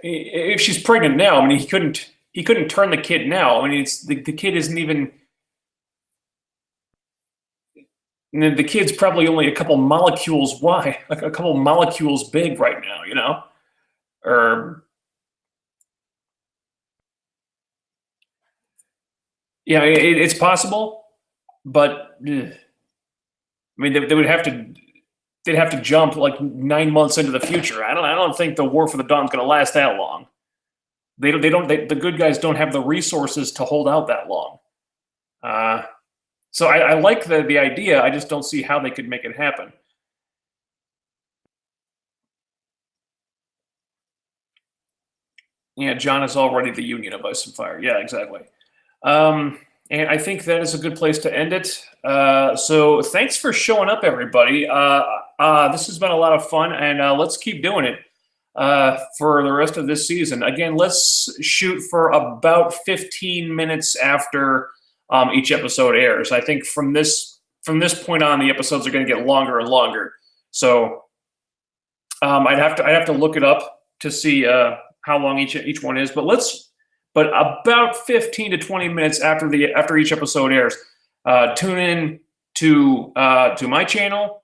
if she's pregnant now, I mean, he couldn't turn the kid now. I mean, the kid isn't even. The kid's probably only a couple molecules wide, like a couple molecules big right now, you know, or yeah, it's possible, but I mean, they would have to. They'd have to jump like 9 months into the future. I don't think the War for the Dawn's going to last that long. The good guys don't have the resources to hold out that long. So I like the idea. I just don't see how they could make it happen. Yeah, Jon is already the Union of Ice and Fire. Yeah, exactly. And I think that is a good place to end it. So thanks for showing up, everybody. This has been a lot of fun, and let's keep doing it for the rest of this season. Again, let's shoot for about 15 minutes after each episode airs. I think from this point on, the episodes are going to get longer and longer. So I'd have to look it up to see how long each one is. But about 15 to 20 minutes after each episode airs, tune in to my channel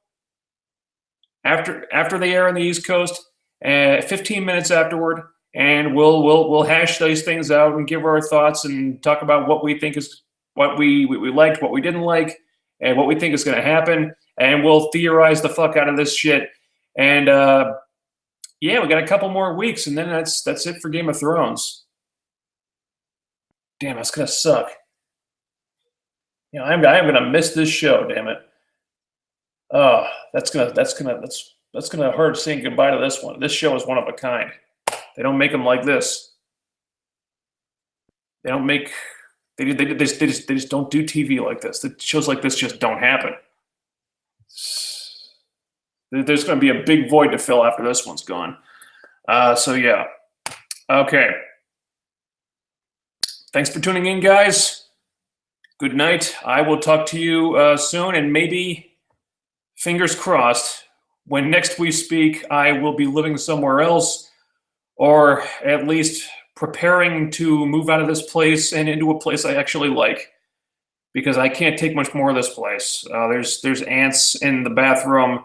after they air on the East Coast, 15 minutes afterward, and we'll hash these things out and give our thoughts and talk about what we think is what we liked, what we didn't like, and what we think is going to happen, and we'll theorize the fuck out of this shit. And yeah, we got a couple more weeks, and then that's it for Game of Thrones. Damn, that's gonna suck. You know, I'm gonna miss this show. Damn it. Oh, that's gonna hurt saying goodbye to this one. This show is one of a kind. They don't make them like this. They don't make. They just don't do TV like this. The shows like this just don't happen. There's going to be a big void to fill after this one's gone. So yeah. Okay. Thanks for tuning in, guys. Good night. I will talk to you soon, and maybe, fingers crossed, when next we speak, I will be living somewhere else, or at least preparing to move out of this place and into a place I actually like, because I can't take much more of this place. There's ants in the bathroom,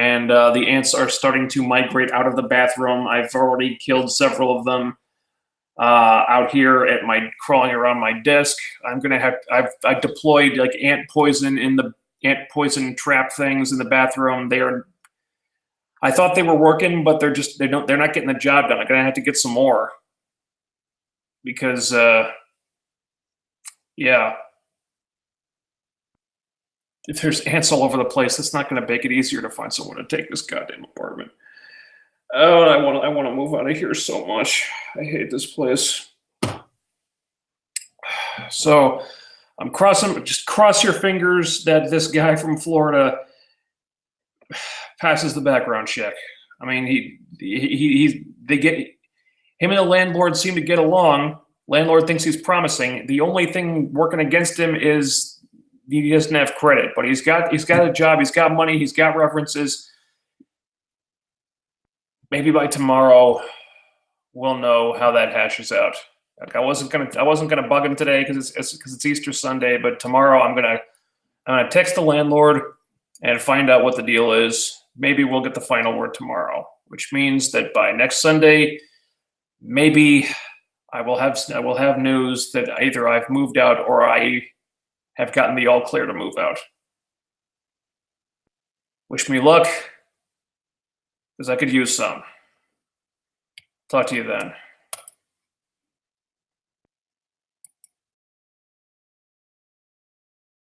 and the ants are starting to migrate out of the bathroom. I've already killed several of them out here at crawling around my desk. I've deployed like ant poison trap things in the bathroom. I thought they were working, but they're not getting the job done. I'm gonna have to get some more because yeah, if there's ants all over the place, that's not gonna make it easier to find someone to take this goddamn apartment. Oh, I want to move out of here so much. I hate this place. So just cross your fingers that this guy from Florida passes the background check. I mean, him and the landlord seem to get along. Landlord thinks he's promising. The only thing working against him is he doesn't have credit, but he's got a job, he's got money, he's got references. Maybe by tomorrow we'll know how that hashes out. Like I wasn't gonna bug him today because it's Easter Sunday, but tomorrow I'm gonna text the landlord and find out what the deal is. Maybe we'll get the final word tomorrow, which means that by next Sunday, maybe I will have news that either I've moved out or I have gotten the all clear to move out. Wish me luck, because I could use some. Talk to you then.